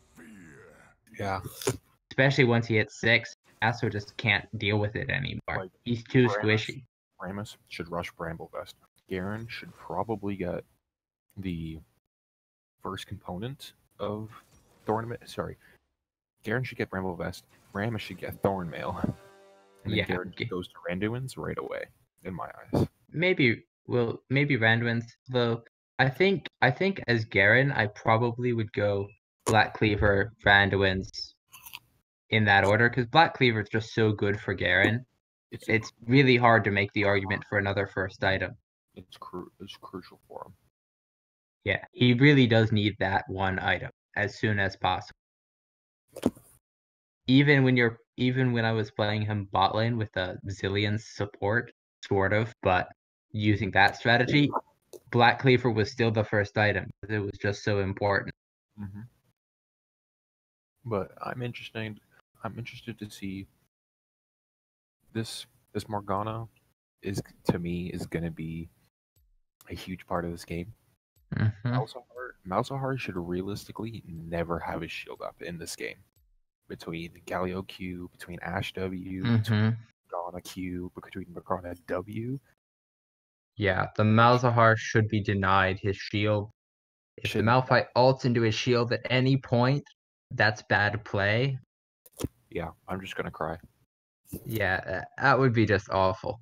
S1: Yeah.
S3: Especially once he hits 6. Yasuo just can't deal with it anymore. He's too squishy.
S1: Rammus should rush Bramble Vest. Garen should probably get the first component of Thornmail. Sorry. Garen should get Bramble Vest. Rammus should get Thornmail. And then Garen goes to Randuin's right away, in my eyes.
S3: Maybe Randuin's, though. I think as Garen, I probably would go Black Cleaver, Randuin's in that order, because Black Cleaver is just so good for Garen. It's really hard to make the argument for another first item.
S1: It's crucial for him.
S3: Yeah, he really does need that one item as soon as possible. Even when I was playing him bot lane with a Zillion support, sort of, but using that strategy, Black Cleaver was still the first item because it was just so important.
S1: Mm-hmm. But I'm interested to see this Morgana is going to be a huge part of this game.
S3: Mm-hmm.
S1: Malzahar should realistically never have his shield up in this game. Between Galio Q, between Ashe W, between Morgana Q, between Morgana W,
S3: Yeah, the Malzahar should be denied his shield. If the
S1: Should
S3: Malphite ults into his shield at any point, that's bad play.
S1: Yeah, I'm just gonna cry.
S3: Yeah, that would be just awful.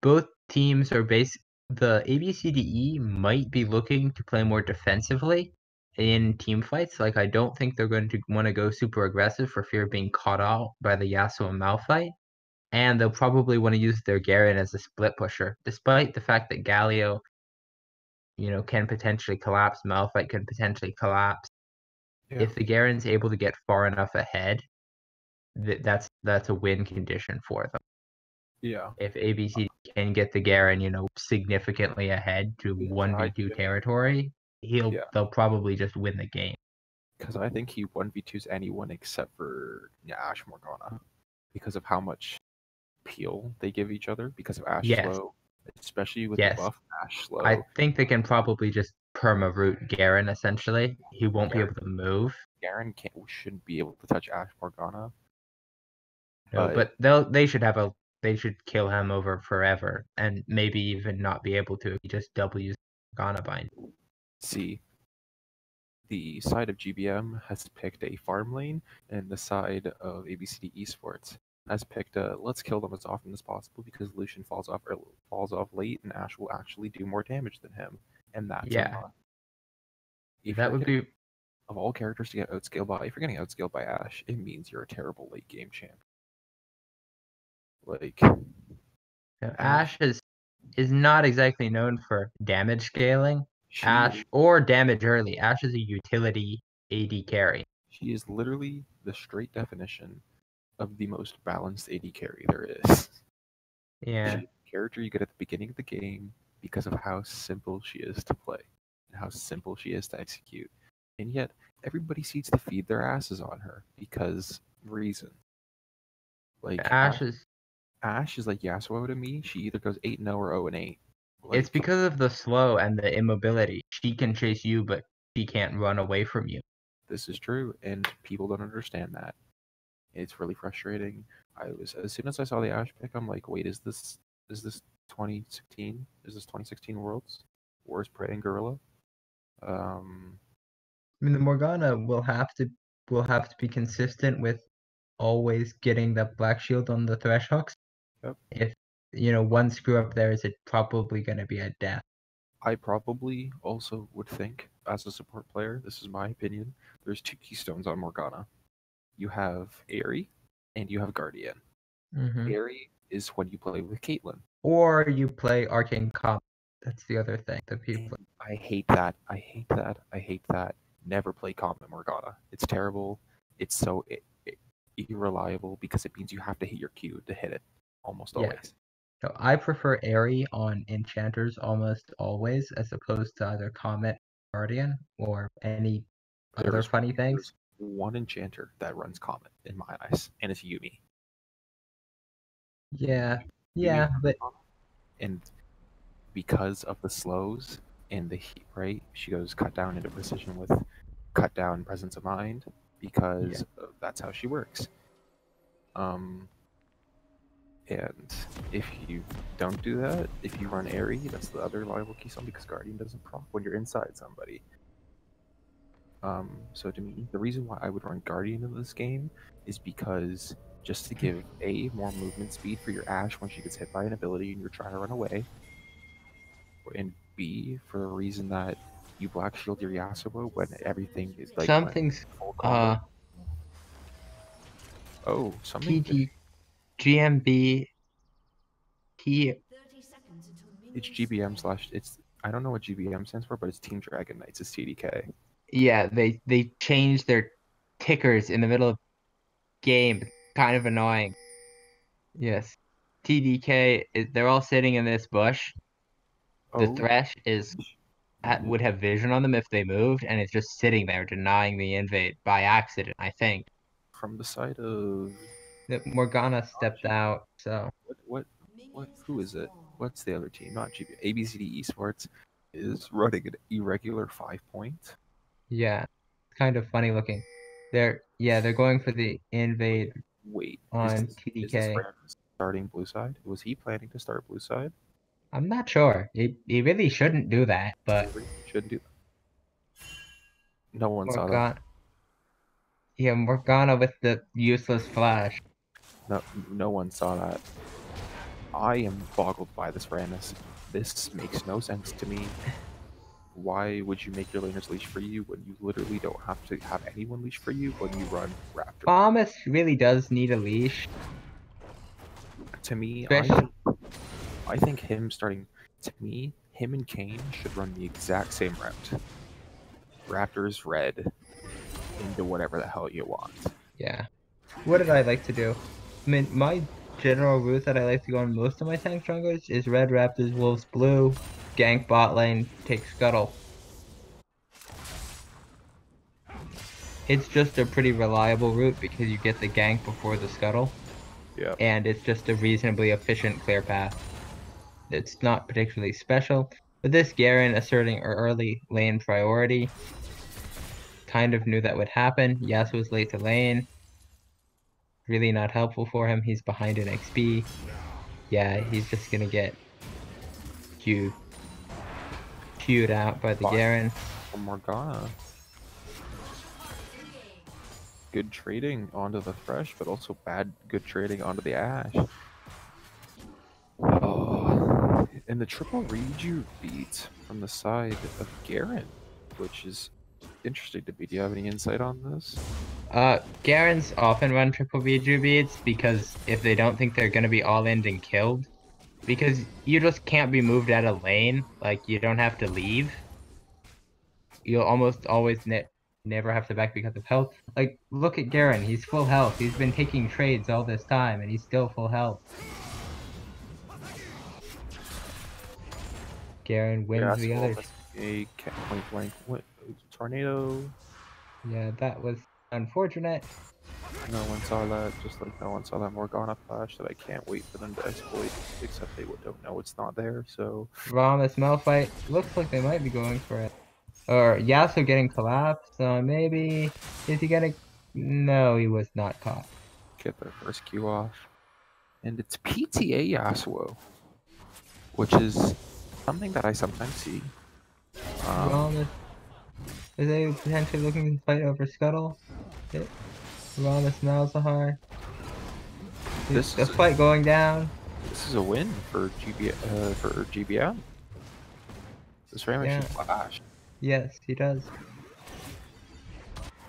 S3: Both teams are the ABCDE might be looking to play more defensively in team fights. Like, I don't think they're going to want to go super aggressive for fear of being caught out by the Yasuo and Malphite. And they'll probably want to use their Garen as a split pusher, despite the fact that Galio, can potentially collapse, Malphite can potentially collapse.
S1: Yeah.
S3: If the Garen's able to get far enough ahead, that's a win condition for them.
S1: Yeah.
S3: If ABC can get the Garen, significantly ahead to
S1: Yeah,
S3: 1v2 territory,
S1: Yeah.
S3: they'll probably just win the game.
S1: Because I think he 1v2s anyone except for Ash Morgana. Because of how much peel they give each other. Because of Ash
S3: Yes.
S1: slow. Especially with
S3: Yes.
S1: the buff, Ash slow.
S3: I think they can probably just perma-root Garen, essentially. He won't be able to move.
S1: Garen shouldn't be able to touch Ash Morgana.
S3: No, but they should kill him over forever, and maybe even not be able to if he just W's Morgana bind.
S1: See, the side of GBM has picked a farm lane, and the side of ABCDEsports has picked a let's kill them as often as possible because Lucian falls off late, and Ash will actually do more damage than him, and that's a must.
S3: That would be
S1: of all characters to get outscaled by. If you're getting outscaled by Ash, it means you're a terrible late game champ. Like
S3: Ash is not exactly known for damage scaling.
S1: Ash
S3: or damage early. Ash is a utility AD carry.
S1: She is literally the straight definition of the most balanced AD carry there is.
S3: Yeah.
S1: She's a character you get at the beginning of the game because of how simple she is to play and how simple she is to execute. And yet, everybody seems to feed their asses on her because reason. Like
S3: Ash
S1: is like Yasuo to me. She either goes 8-0 or 0-8.
S3: It's because of the slow and the immobility. She can chase you, but she can't run away from you.
S1: This is true, and people don't understand that. It's really frustrating. As soon as I saw the Ash pick, I'm like, wait, is this 2016? Is this 2016 Worlds? Where's Prey and Gorilla?
S3: I mean, the Morgana will have to be consistent with always getting that black shield on the thresh hooks.
S1: Yep.
S3: If one screw up there, is it probably going to be a death?
S1: I probably also would think, as a support player, this is my opinion, there's two keystones on Morgana. You have Aerie, and you have Guardian.
S3: Mm-hmm.
S1: Aerie is when you play with Caitlyn.
S3: Or you play Arcane Comet. That's the other thing that people...
S1: I hate that. I hate that. I hate that. Never play Comet Morgana. It's terrible. It's so irreliable because it means you have to hit your Q to hit it almost always.
S3: So I prefer Aerie on enchanters almost always, as opposed to either Comet, Guardian, or any other funny things.
S1: There's one enchanter that runs Comet in my eyes, and it's Yumi.
S3: Yeah, but
S1: and because of the slows and the heat, right? She goes cut down into precision with cut down presence of mind because that's how she works. And if you don't do that, if you run Aerie, that's the other reliable keystone because Guardian doesn't proc when you're inside somebody. So to me, the reason why I would run Guardian in this game is because just to give A, more movement speed for your Ash when she gets hit by an ability and you're trying to run away, and B, for the reason that you black shield your Yasuo when everything is like
S3: something's
S1: something
S3: GMB
S1: it's GBM slash it's I don't know what GBM stands for, but it's Team Dragon Knights. It's TDK.
S3: Yeah, they changed their tickers in the middle of game. Kind of annoying. Yes. TDK, they're all sitting in this bush. The Thresh would have vision on them if they moved, and it's just sitting there denying the invade by accident, I think.
S1: From the side of
S3: Morgana stepped out, so
S1: what who is it? What's the other team? Not GB. ABCDEsports is running an irregular 5-point.
S3: Yeah. It's kind of funny looking. They're going for the invade.
S1: Wait,
S3: on
S1: TDK. Is this starting blue side? Was he planning to start blue side?
S3: I'm not sure. He really shouldn't do that, but
S1: Really shouldn't do that. No one saw that.
S3: Morgana, yeah, Morgana with the useless flash.
S1: No one saw that. I am boggled by this randomness. This makes no sense to me. Why would you make your laners leash for you when you literally don't have to have anyone leash for you when you run Raptor?
S3: Bombus really does need a leash.
S1: To me,
S3: Especially,
S1: I think him starting. To me, him and Kane should run the exact same route. Raptors red into whatever the hell you want.
S3: yeah. What did I like to do? I mean, my general route that I like to go on most of my tank junglers is red Raptors, wolves blue, gank bot lane, take scuttle. It's just a pretty reliable route because you get the gank before the scuttle,
S1: Yeah.
S3: and it's just a reasonably efficient clear path. It's not particularly special, but this Garen asserting our early lane priority kind of knew that would happen. Yasuo's late to lane. Really not helpful for him. He's behind in XP. Yeah, he's just gonna get queued out by the Garen.
S1: Or Morgana. Good trading onto the Fresh, but also good trading onto the Ash. Oh, and the triple reju beat from the side of Garen, which is interesting to me. Do you have any insight on this?
S3: Garen's often run triple Biju beats because if they don't think they're gonna be all in and killed, because you just can't be moved out of lane, like you don't have to leave. You'll almost always never have to back because of health. Like, look at Garen, he's full health. He's been taking trades all this time, and he's still full health. Garen wins the other.
S1: A point blank tornado.
S3: Yeah, that was unfortunate.
S1: No one saw that, just like no one saw that Morgana flash that I can't wait for them to exploit, except they don't know it's not there, so...
S3: Rammus Malphite, looks like they might be going for it. Or Yasuo getting collapsed, so maybe... Is he gonna... No, he was not caught.
S1: Get their first Q off. And it's PTA Yasuo, which is something that I sometimes see.
S3: Rammus... Is they potentially looking to fight over Scuttle? Rammus Malzahar. The fight going down.
S1: This is a win for GBM. This Rammus should have flashed.
S3: Yes, he does.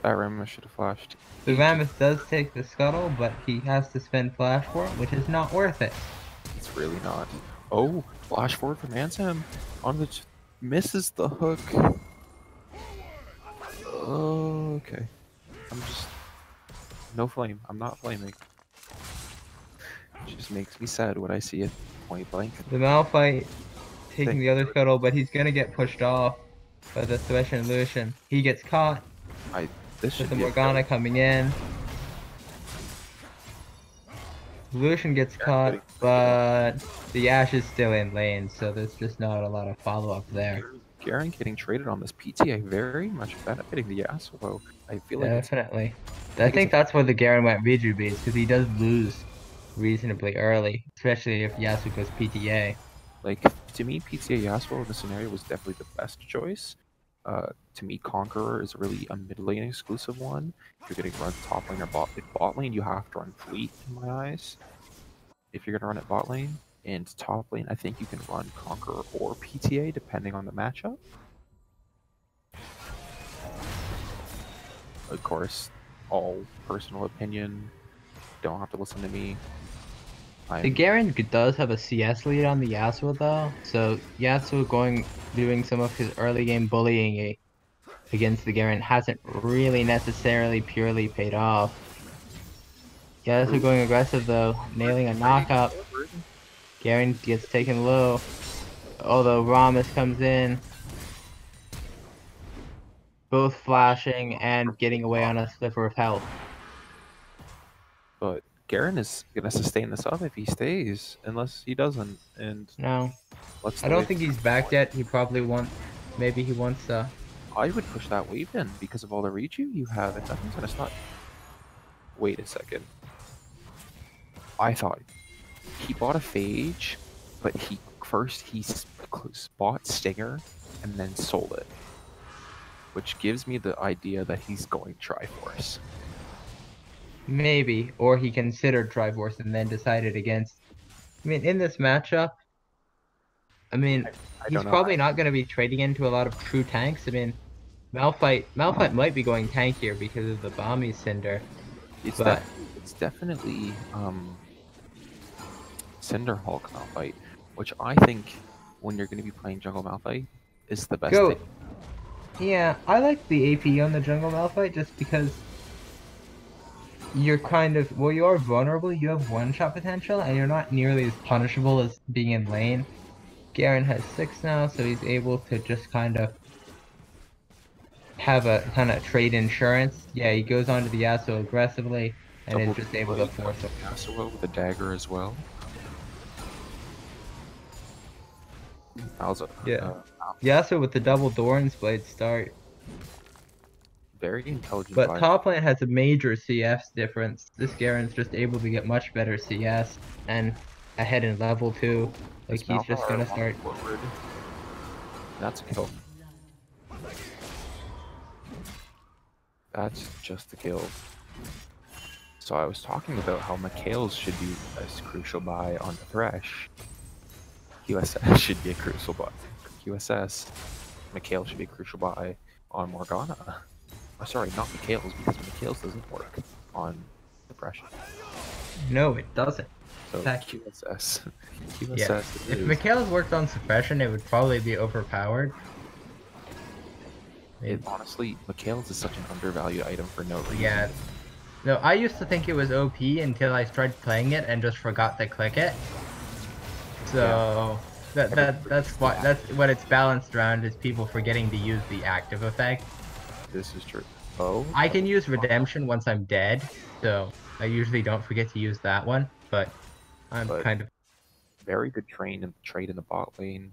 S1: That Rammus should have flashed.
S3: The Rammus does take the Scuttle, but he has to spend Flash for it, which is not worth it.
S1: It's really not. Oh, flash forward from Ansem. On the... misses the hook. Oh, okay. I'm just... No flame. I'm not flaming. It just makes me sad when I see it point blank.
S3: The Malphite taking the other Scuttle, but he's gonna get pushed off by the Thresh and Lucian. He gets caught.
S1: This should
S3: with the
S1: be
S3: Morgana coming in. Lucian gets caught, but the Ashe is still in lane, so there's just not a lot of follow-up there.
S1: Garen getting traded on this PTA very much benefiting the Yasuo. I feel like
S3: definitely. I think that's where the Garen went Riju beats, because he does lose reasonably early, especially if Yasuo goes PTA.
S1: Like, to me, PTA Yasuo in this scenario was definitely the best choice. To me, Conqueror is really a mid lane exclusive one. If you're getting run top lane or bot lane, you have to run Fleet in my eyes. If you're gonna run it bot lane and top lane, I think you can run Conqueror or PTA depending on the matchup. Of course, all personal opinion. Don't have to listen to me.
S3: The Garen does have a CS lead on the Yasuo though, so Yasuo doing some of his early game bullying against the Garen hasn't really necessarily purely paid off. Yasuo going aggressive though, nailing a knockup. Garen gets taken low, although Rammus comes in. Both flashing and getting away on a sliver of health.
S1: But Garen is gonna sustain this up if he stays, unless he doesn't. And
S3: no, I don't think he's back yet. He probably wants. Maybe he wants.
S1: I would push that wave in because of all the reju you have, and nothing's gonna stop. Wait a second. I thought he bought a phage, but he first he bought Stinger and then sold it, which gives me the idea that he's going Triforce.
S3: Maybe, or he considered Triforce and then decided against. I mean, in this matchup, I mean,
S1: I
S3: he's
S1: don't know.
S3: probably not going to be trading into a lot of true tanks. I mean, Malphite might be going tank here because of the Bomby Cinder.
S1: It's
S3: But
S1: it's definitely Cinder Hulk Malphite, which I think when you're going to be playing Jungle Malphite is the best thing.
S3: yeah, I like the AP on the Jungle Malphite just because you're kind of, well, you are vulnerable, you have one-shot potential, and you're not nearly as punishable as being in lane. Garen has 6 now, so he's able to just kind of have a kind of trade insurance. Yeah, he goes onto the Yasuo aggressively, and is just able to force him.
S1: Yasuo with a dagger as well. How's it?
S3: Yeah. Yasuo with the double Doran's Blade start.
S1: Very intelligent.
S3: But top lane has a major CS difference. This Garen's just able to get much better CS and ahead in level 2. Like, he's just gonna start.
S1: Forward. That's a kill. That's just a kill. So I was talking about how Mikhail's should be a crucial buy on the Thresh. QSS should be a crucial buy. QSS. Mikhail should be a crucial buy on Morgana. Oh, sorry, not Mikhail's, because Mikhail's doesn't work on Depression.
S3: No, it doesn't.
S1: So QSS. QSS.
S3: Yeah. If Mikhail's worked on suppression, it would probably be overpowered.
S1: Honestly, Mikhail's is such an undervalued item for no reason.
S3: Yeah. No, I used to think it was OP until I started playing it and just forgot to click it. So that's what it's balanced around, is people forgetting to use the active effect.
S1: This is true. Oh.
S3: I can use Redemption once I'm dead, so I usually don't forget to use that one, but I'm kind of...
S1: Very good trade in the bot lane,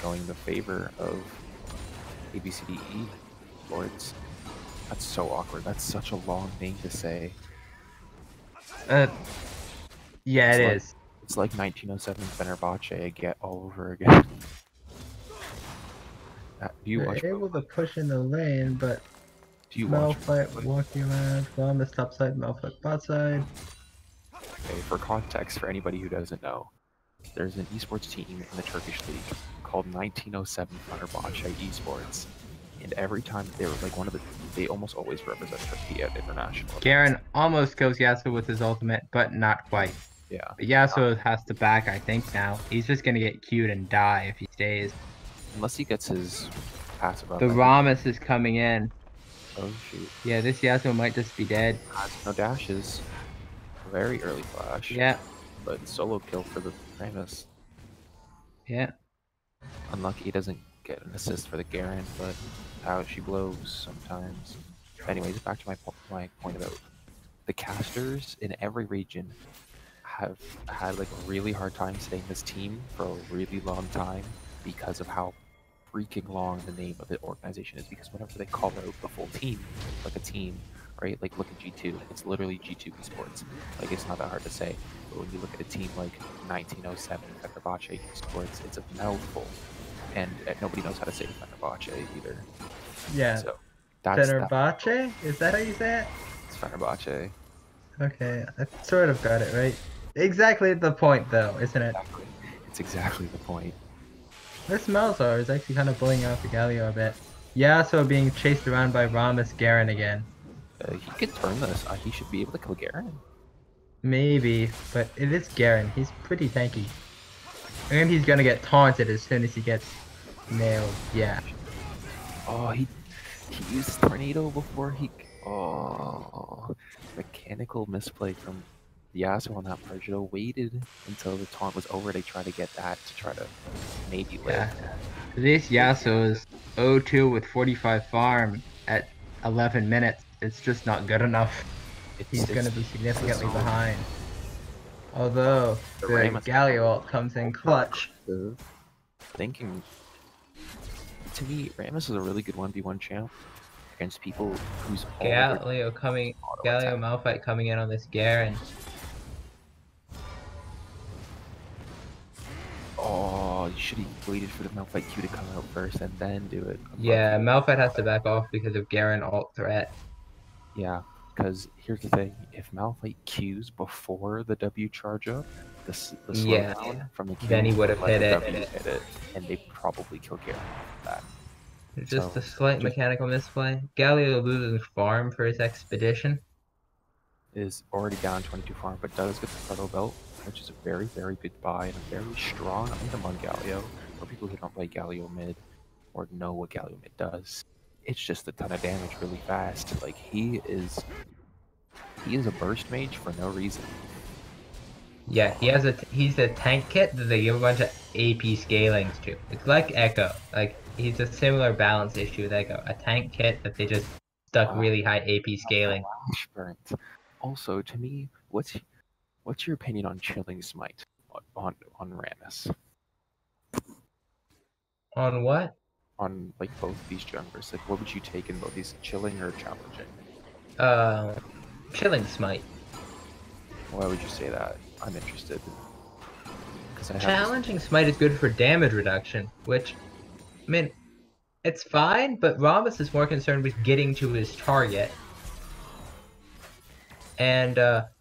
S1: going in the favor of ABCDEsports. That's so awkward. That's such a long name to say.
S3: Yeah, it is.
S1: It's like 1907 Fenerbahce again, all over again.
S3: They're able to push in the lane, but
S1: do you
S3: Malphite walking around, Rhombus top side, Malphite bot side.
S1: Okay, for context, for anybody who doesn't know, there's an esports team in the Turkish league called 1907 Fenerbahce Esports, and every time they were like they almost always represent Turkey at international.
S3: Garen almost kills Yasuo with his ultimate, but not quite.
S1: Yeah.
S3: But Yasuo has to back, I think, now. He's just gonna get queued and die if he stays.
S1: Unless he gets his passive up.
S3: The Rhombus is coming in.
S1: Oh shoot.
S3: Yeah, this Yasuo might just be dead.
S1: No dashes. Very early flash.
S3: Yeah.
S1: But solo kill for the Ramus.
S3: Yeah.
S1: Unlucky he doesn't get an assist for the Garen, but how she blows sometimes. Anyways, back to my point about the casters in every region have had like a really hard time staying this team for a really long time because of how freaking long the name of the organization is. Because whenever they call out the full team, like a team, right? Like look at G2, it's literally G2 Esports. Like it's not that hard to say. But when you look at a team like 1907 Fenerbahce Esports, it's a mouthful, and nobody knows how to say Fenerbahce either.
S3: Yeah.
S1: So that's
S3: Fenerbahce? Is that how you say it?
S1: It's Fenerbahce.
S3: Okay, I sort of got it right. Exactly the point, though, isn't it?
S1: Exactly. It's exactly the point.
S3: This Malzahar is actually kind of bullying out the Galio a bit. Yasuo being chased around by Rhombus Garen again.
S1: He could turn this. He should be able to kill Garen.
S3: Maybe, but it is Garen. He's pretty tanky. And he's gonna get taunted as soon as he gets nailed. Yeah.
S1: Oh, he used Tornado before he... Oh, mechanical misplay from Yasuo on that part. Should have waited until the taunt was over to try to get that to try to maybe live.
S3: Yeah. This Yasuo is 0-2 with 45 farm at 11 minutes. It's just not good enough. He's gonna be significantly behind. Although the Galio ult comes in clutch.
S1: Thinking, to me, Ramus is a really good 1v1 champ against people who's
S3: Galio Malphite coming in on this Garen.
S1: Oh, should have waited for the Malphite Q to come out first and then do it.
S3: Yeah,
S1: Unlucky.
S3: Malphite has to back off because of Garen alt threat.
S1: Yeah, because here's the thing: if Malphite Qs before the W charge up, the
S3: Yeah,
S1: slowdown from the Q
S3: then he would have
S1: let
S3: hit
S1: the
S3: it.
S1: W hit it, and they probably kill Garen with that.
S3: Just
S1: So,
S3: a slight
S1: just
S3: mechanical misplay. Galio loses farm for his expedition.
S1: is already down 22 farm, but does get the Proto Belt, which is a very, very good buy and a very strong item on Galio. For people who don't play Galio mid or know what Galio mid does, it's just a ton of damage really fast. Like he is a burst mage for no reason.
S3: Yeah, he's a tank kit that they give a bunch of AP scalings to. It's like Echo. Like he's a similar balance issue with Echo. A tank kit that they just stuck really high AP scaling.
S1: Burnt. Also, to me, what's your opinion on Chilling Smite on Rammus?
S3: On what?
S1: On like both these junglers, like what would you take in both these, chilling or challenging?
S3: Chilling Smite.
S1: Why would you say that? I'm interested.
S3: Challenging Smite is good for damage reduction, which, I mean, it's fine, but Rhombus is more concerned with getting to his target. And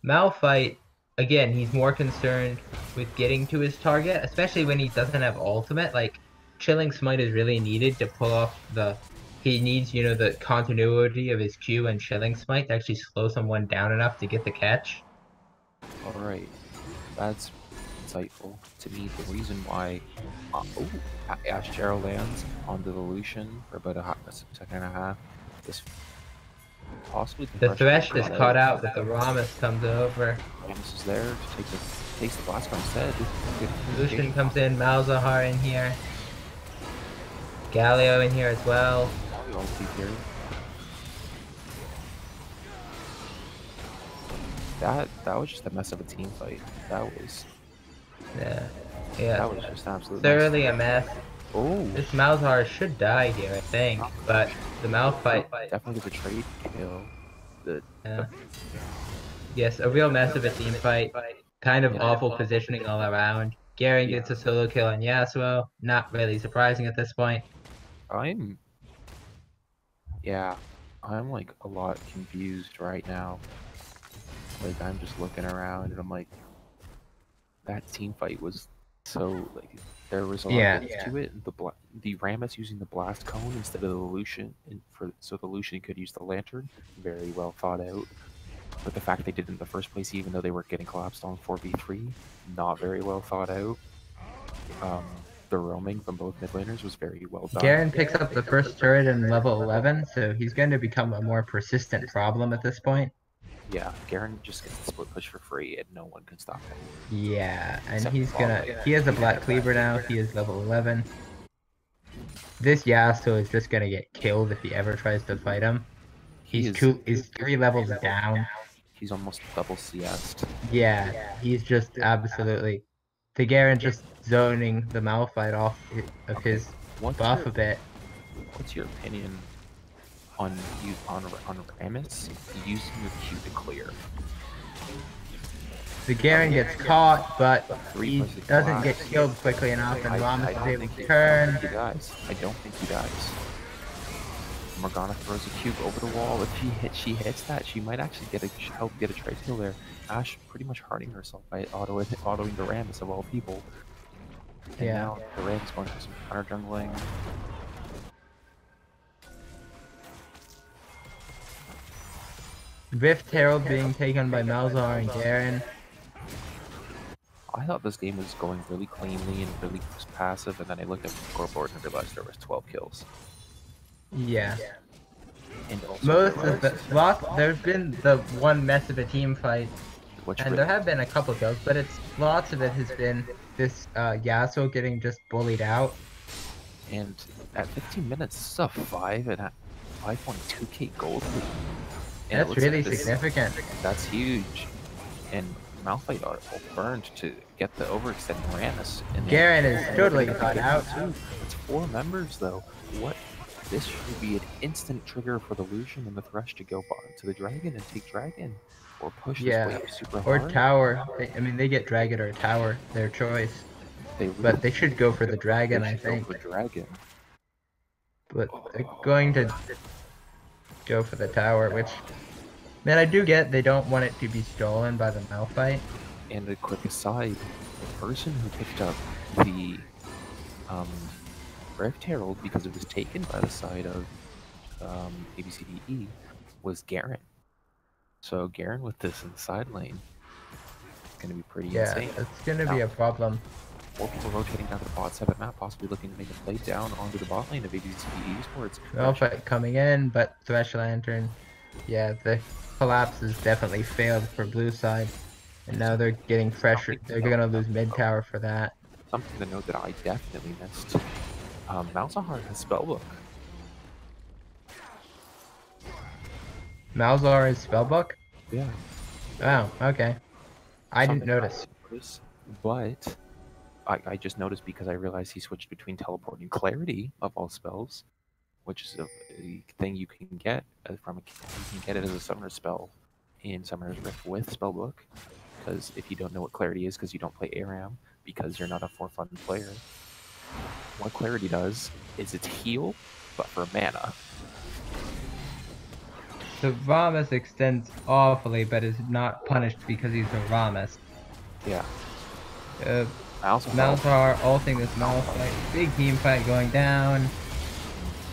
S3: Malphite, again, he's more concerned with getting to his target, especially when he doesn't have ultimate. Like, Chilling Smite is really needed to pull off the... He needs, you know, the continuity of his Q and Chilling Smite to actually slow someone down enough to get the catch.
S1: Alright, that's insightful. To me, the reason why Ash Gerald lands on the Lucian for about a second and a half is possibly
S3: the Thresh is caught out, but the Rhombus comes over.
S1: Rhombus is there to takes the blast from instead.
S3: Lucian comes in, Malzahar in here. Galio in here as well.
S1: Here. That was just a mess of a team fight. That was that was just absolutely
S3: thoroughly a mess.
S1: Oh,
S3: this Malzahar should die here, I think, but the Malphite
S1: definitely gets a trade kill.
S3: Yes, a real mess of a team fight. Kind of awful positioning all around. Garen gets a solo kill on Yasuo. Not really surprising at this point.
S1: I'm like a lot confused right now. Like I'm just looking around and I'm like, that team fight was so like there was a lot to it. The Rammus using the blast cone instead of the Lucian, so the Lucian could use the lantern. Very well thought out. But the fact they did it in the first place, even though they were getting collapsed on 4v3, not very well thought out. The roaming from both mid laners was very well done.
S3: Garen picks up the first turret in level 11, so he's going to become a more persistent problem at this point.
S1: Yeah, Garen just gets the split push for free and no one can stop him.
S3: Yeah, and he has a black cleaver now, he is level 11. This Yasuo is just gonna get killed if he ever tries to fight him. He's 3 levels down.
S1: He's almost double CS'd.
S3: Yeah, he's just absolutely... The Garen just zoning the Malphite off of his buff a bit.
S1: What's your opinion on Rammus using your Q to clear?
S3: The Garen gets caught, but he doesn't get killed quickly enough, and Rammus is able to turn.
S1: I don't think he dies. Morgana throws a cube over the wall. If she hits that, she might actually help get a trade kill there. Ash pretty much hurting herself by autoing the Rammus of all people. And now the Ram's going for some counter jungling.
S3: Rift Herald being taken by Malzahar and Garen.
S1: I thought this game was going really cleanly and really passive, and then I looked at the scoreboard and realized there was 12 kills.
S3: Yeah.
S1: And also
S3: most of the there's been the one mess of a team fight, and there have been a couple kills, but lots of it has been this Yasuo getting just bullied out.
S1: And at 15 minutes, this is a 5.2k gold lead.
S3: That's really significant.
S1: That's huge. And Malphite are burned to get the overextending Rammus.
S3: Garen is totally caught out.
S1: It's 4 members though. This should be an instant trigger for the Lucian and the Thresh to go to the Dragon and take Dragon. Or push this wave super hard.
S3: Or Tower. I mean, they get Dragon or Tower, their choice. but they should go for the dragon, I
S1: They should go
S3: think.
S1: for dragon.
S3: But they're going to go for the tower, which, man, I do get they don't want it to be stolen by the Malphite.
S1: And a quick aside, the person who picked up the Rift Herald because it was taken by the side of ABCDE was Garen. So Garen with this in the side lane is going to be pretty insane.
S3: Yeah, it's going to be a problem.
S1: More people rotating down to the bot side of the map, possibly looking to make a play down onto the bot lane of ABCDEsports.
S3: Malphite coming in, but Thresh Lantern, yeah, the collapse has definitely failed for blue side. And now they're getting pressure. They're going to lose mid tower for that.
S1: Something to note that I definitely missed. Malzahar has Spellbook.
S3: Malzahar is Spellbook?
S1: Yeah.
S3: Oh, okay. I didn't notice.
S1: But I just noticed because I realized he switched between Teleport and Clarity of all spells, which is a thing you can get you can get it as a summoner spell in Summoner's Rift with Spellbook. Because if you don't know what Clarity is, because you don't play ARAM, because you're not a for-fun player, what Clarity does is it's heal, but for mana.
S3: The Rammus extends awfully, but is not punished because he's a Rammus.
S1: Yeah.
S3: Malzahar ulting this Malphite. Big team fight going down.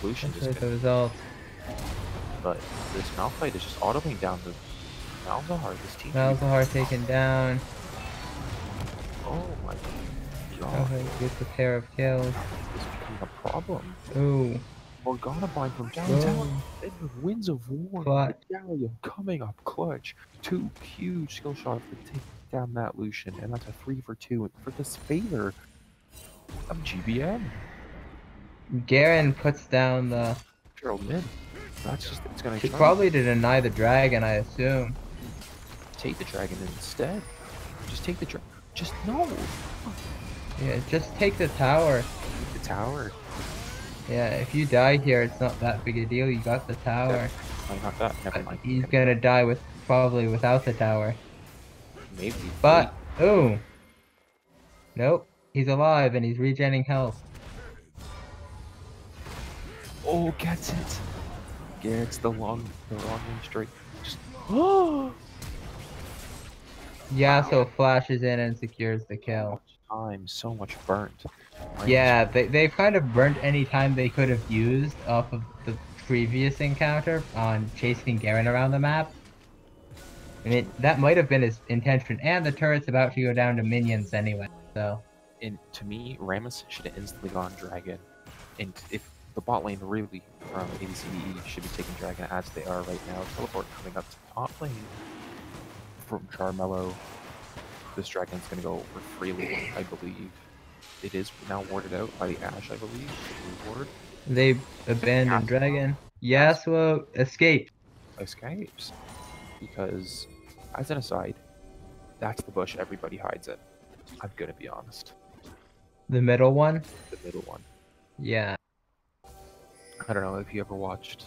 S1: Lucian
S3: That's the result.
S1: But this Malphite is just autoing down the Malzahar. This team.
S3: Malzahar taken down.
S1: Oh my god.
S3: Malphite gets a pair of kills.
S1: This is becoming a problem.
S3: Ooh.
S1: Morgana bind from downtown. And the Winds of War.
S3: Clutch.
S1: Galio coming up clutch. 2 huge skill shots to take down that Lucian. And that's a 3 for 2 for this favor of GBM.
S3: Garen puts down the...
S1: Gerald mid. That's just, it's gonna
S3: probably to deny the dragon, I assume.
S1: Take the dragon instead. Just take the just no.
S3: Yeah, just take the tower.
S1: Take the tower.
S3: Yeah, if you die here, it's not that big a deal. You got the tower.
S1: No, not that. Never mind.
S3: He's gonna die probably without the tower.
S1: Maybe.
S3: But ooh, nope. He's alive and he's regenerating health.
S1: Oh, gets it. Gets the long range straight. Just oh.
S3: Yasuo flashes in and secures the kill.
S1: So much burnt.
S3: Yeah, they've kind of burnt any time they could have used off of the previous encounter on chasing Garen around the map. I mean, that might have been his intention, and the turret's about to go down to minions anyway, so...
S1: And to me, Rammus should have instantly gone Dragon. And if the bot lane really from ABCDE should be taking Dragon as they are right now, Teleport coming up to top lane from Charmello. This Dragon's going to go over freely, I believe. It is now warded out by the Ashe, I believe. The ward.
S3: They abandoned Dragon. Yasuo
S1: escapes. Because, as an aside, that's the bush everybody hides in. I'm gonna be honest.
S3: The middle one?
S1: The middle one.
S3: Yeah.
S1: I don't know if you ever watched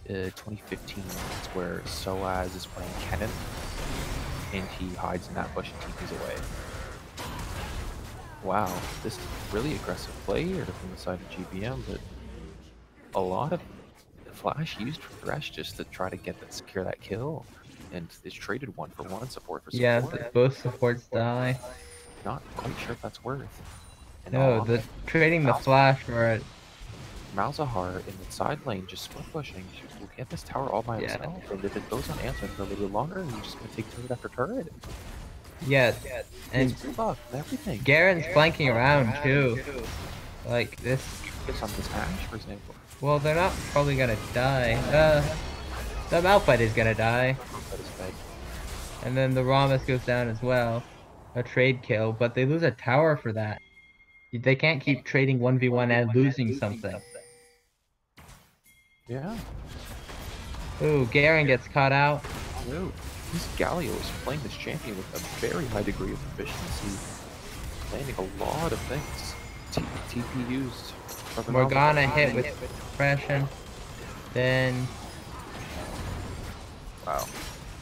S1: 2015, it's where Soaz is playing Kennen, and he hides in that bush and TPs away. Wow, this is really aggressive play here from the side of GBM, but a lot of Flash used for Thresh just to try to secure that kill, and it's traded 1-for-1 support for support.
S3: Yeah, both supports die.
S1: Not quite sure if that's worth. And
S3: no, trading the Flash for it.
S1: Malzahar in the side lane just split pushing will get this tower all by himself, and if it goes unanswered for a little bit longer, he's just gonna take turret after turret.
S3: Yeah, and
S1: everything.
S3: Garen's flanking around too. Like this.
S1: On this Ashe, for example.
S3: Well, they're not probably gonna die. The Malphite is gonna die. And then the Rammus goes down as well. A trade kill, but they lose a tower for that. They can't keep trading 1v1 and losing something.
S1: Yeah.
S3: Ooh, Garen gets caught out.
S1: Ooh, this Galio is playing this champion with a very high degree of efficiency. Landing a lot of things. TP used.
S3: Morgana hit with suppression. Then...
S1: Wow.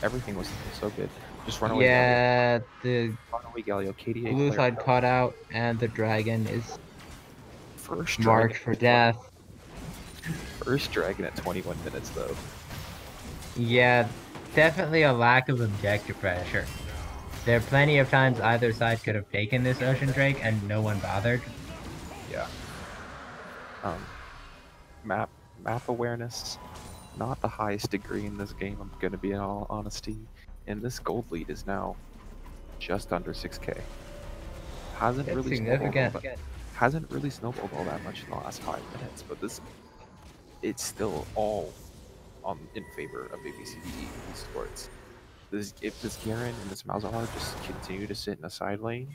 S1: Everything was so good. Just run away, Galio.
S3: Yeah, the
S1: Run away, Galio. KDA
S3: blue
S1: clear.
S3: side caught out, and the dragon is
S1: First
S3: marked
S1: dragon.
S3: for death.
S1: First dragon at 21 minutes, though.
S3: Yeah, definitely a lack of objective pressure. There are plenty of times either side could have taken this Ocean Drake and no one bothered.
S1: Yeah. Map awareness, not the highest degree in this game, I'm gonna be in all honesty. And this gold lead is now just under 6k. Hasn't
S3: It's
S1: really
S3: significant.
S1: snowballed all that much in the last 5 minutes, but it's still all in favor of ABCDE Esports. If this Garen and this Malzahar just continue to sit in a side lane,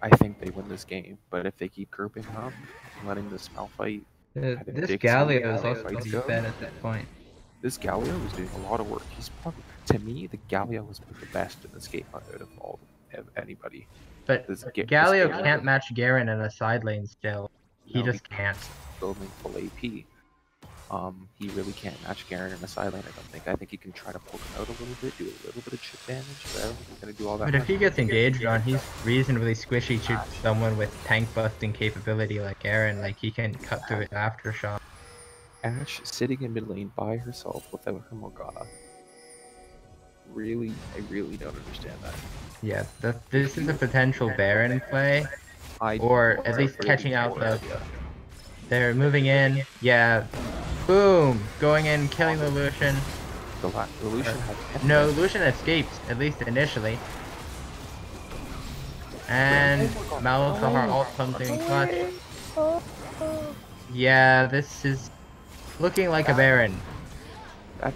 S1: I think they win this game. But if they keep grouping up and letting this Malphite kind of
S3: This
S1: dictate
S3: Galio
S1: how
S3: is
S1: the
S3: also
S1: fights
S3: pretty
S1: go,
S3: fed at this point.
S1: this Galio is doing a lot of work. He's probably, to me, the Galio has been the best in this game out of anybody.
S3: But Galio can't match Garen in a side lane still. He just can't.
S1: Building full AP. He really can't match Garen in a side lane, I don't think. I think he can try to poke him out a little bit, do a little bit of chip damage, but I don't think he's going to do all that
S3: But
S1: much.
S3: if he gets engaged on, he's reasonably squishy to someone with tank busting capability like Garen. Like, he can cut through it aftershock.
S1: Ashe sitting in mid lane by herself without her Morgana. I really don't understand that.
S3: Yeah, this is a potential Baron play. Or at least catching out the... They're moving in. Yeah. Boom! Going in, killing the Lucian.
S1: The Lucian has...
S3: No, Lucian escapes, at least initially. And Malzahar ult comes in clutch. Yeah, this is looking like a Baron.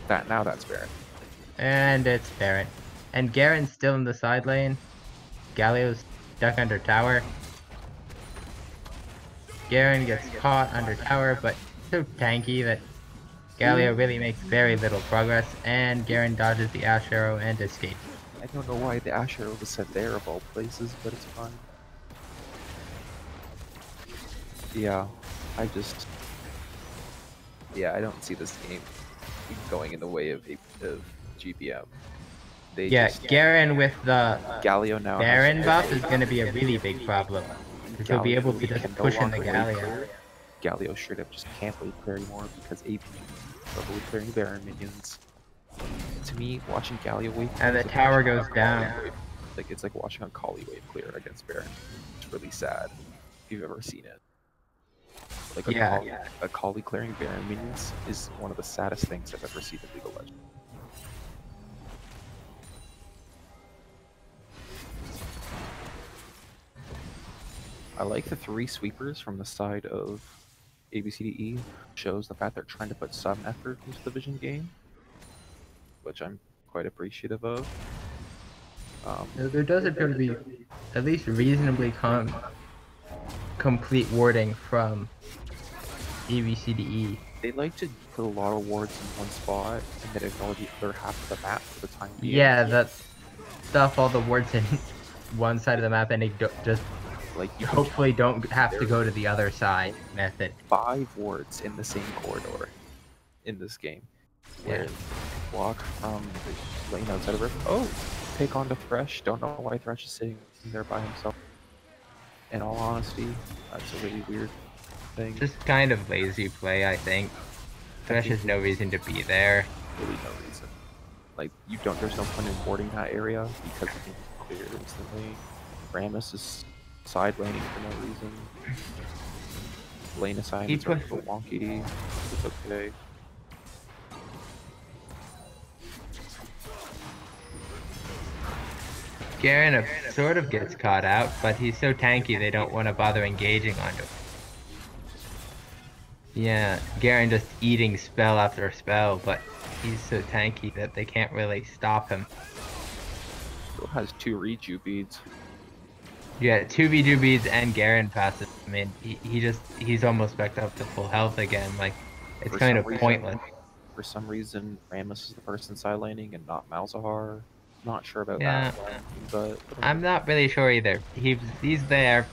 S1: Now that's Baron.
S3: And it's Baron. And Garen's still in the side lane. Galio's stuck under tower. Garen gets caught under tower, but so tanky that Galio really makes very little progress, and Garen dodges the Ashe Arrow and escapes.
S1: I don't know why the Ashe Arrow was set there of all places, but it's fine. Yeah, I don't see this game going in the way of GBM.
S3: Garen with the
S1: Galio now
S3: Baron buff is going to be a really big problem. Because he'll be able to just push in the Galio.
S1: Galio straight up just can't wave clear anymore because AP are wave clearing Baron minions. To me, watching Galio wave clear,
S3: And the tower goes down.
S1: Like, it's like watching a Kali wave clear against Baron. It's really sad if you've ever seen it. Like a Kali clearing Baron minions is one of the saddest things I've ever seen in League of Legends. I like the 3 sweepers from the side of ABCDE. Shows the fact they're trying to put some effort into the vision game, which I'm quite appreciative of.
S3: There does appear to be at least reasonably complete warding from ABCDE.
S1: They like to put a lot of wards in one spot and then acknowledge the other half of the map for the time being.
S3: Yeah, that stuff all the wards in one side of the map and they just
S1: like you
S3: hopefully don't have to go to the other side method.
S1: 5 wards in the same corridor in this game. Where walk from the lane outside of Rift. Oh, take on to Thresh. Don't know why Thresh is sitting there by himself. In all honesty, that's a really weird thing.
S3: Just kind of lazy play, I think. Thresh has no reason to be there.
S1: Really no reason. Like, there's no point in boarding that area because you can clear it instantly. Rammus is side laning for no reason. Lane assignments are a little wonky. It's okay.
S3: Garen sort of gets caught out, but he's so tanky they don't want to bother engaging onto him. Yeah, Garen just eating spell after spell, but he's so tanky that they can't really stop him.
S1: Still has 2 reju beads.
S3: Yeah, 2v2 beads and Garen passes. I mean, he's almost back up to full health again. Like, it's kind of pointless.
S1: For some reason, Rammus is the person side laning and not Malzahar. Not sure about
S3: that,
S1: but
S3: I'm not really sure either. He's there.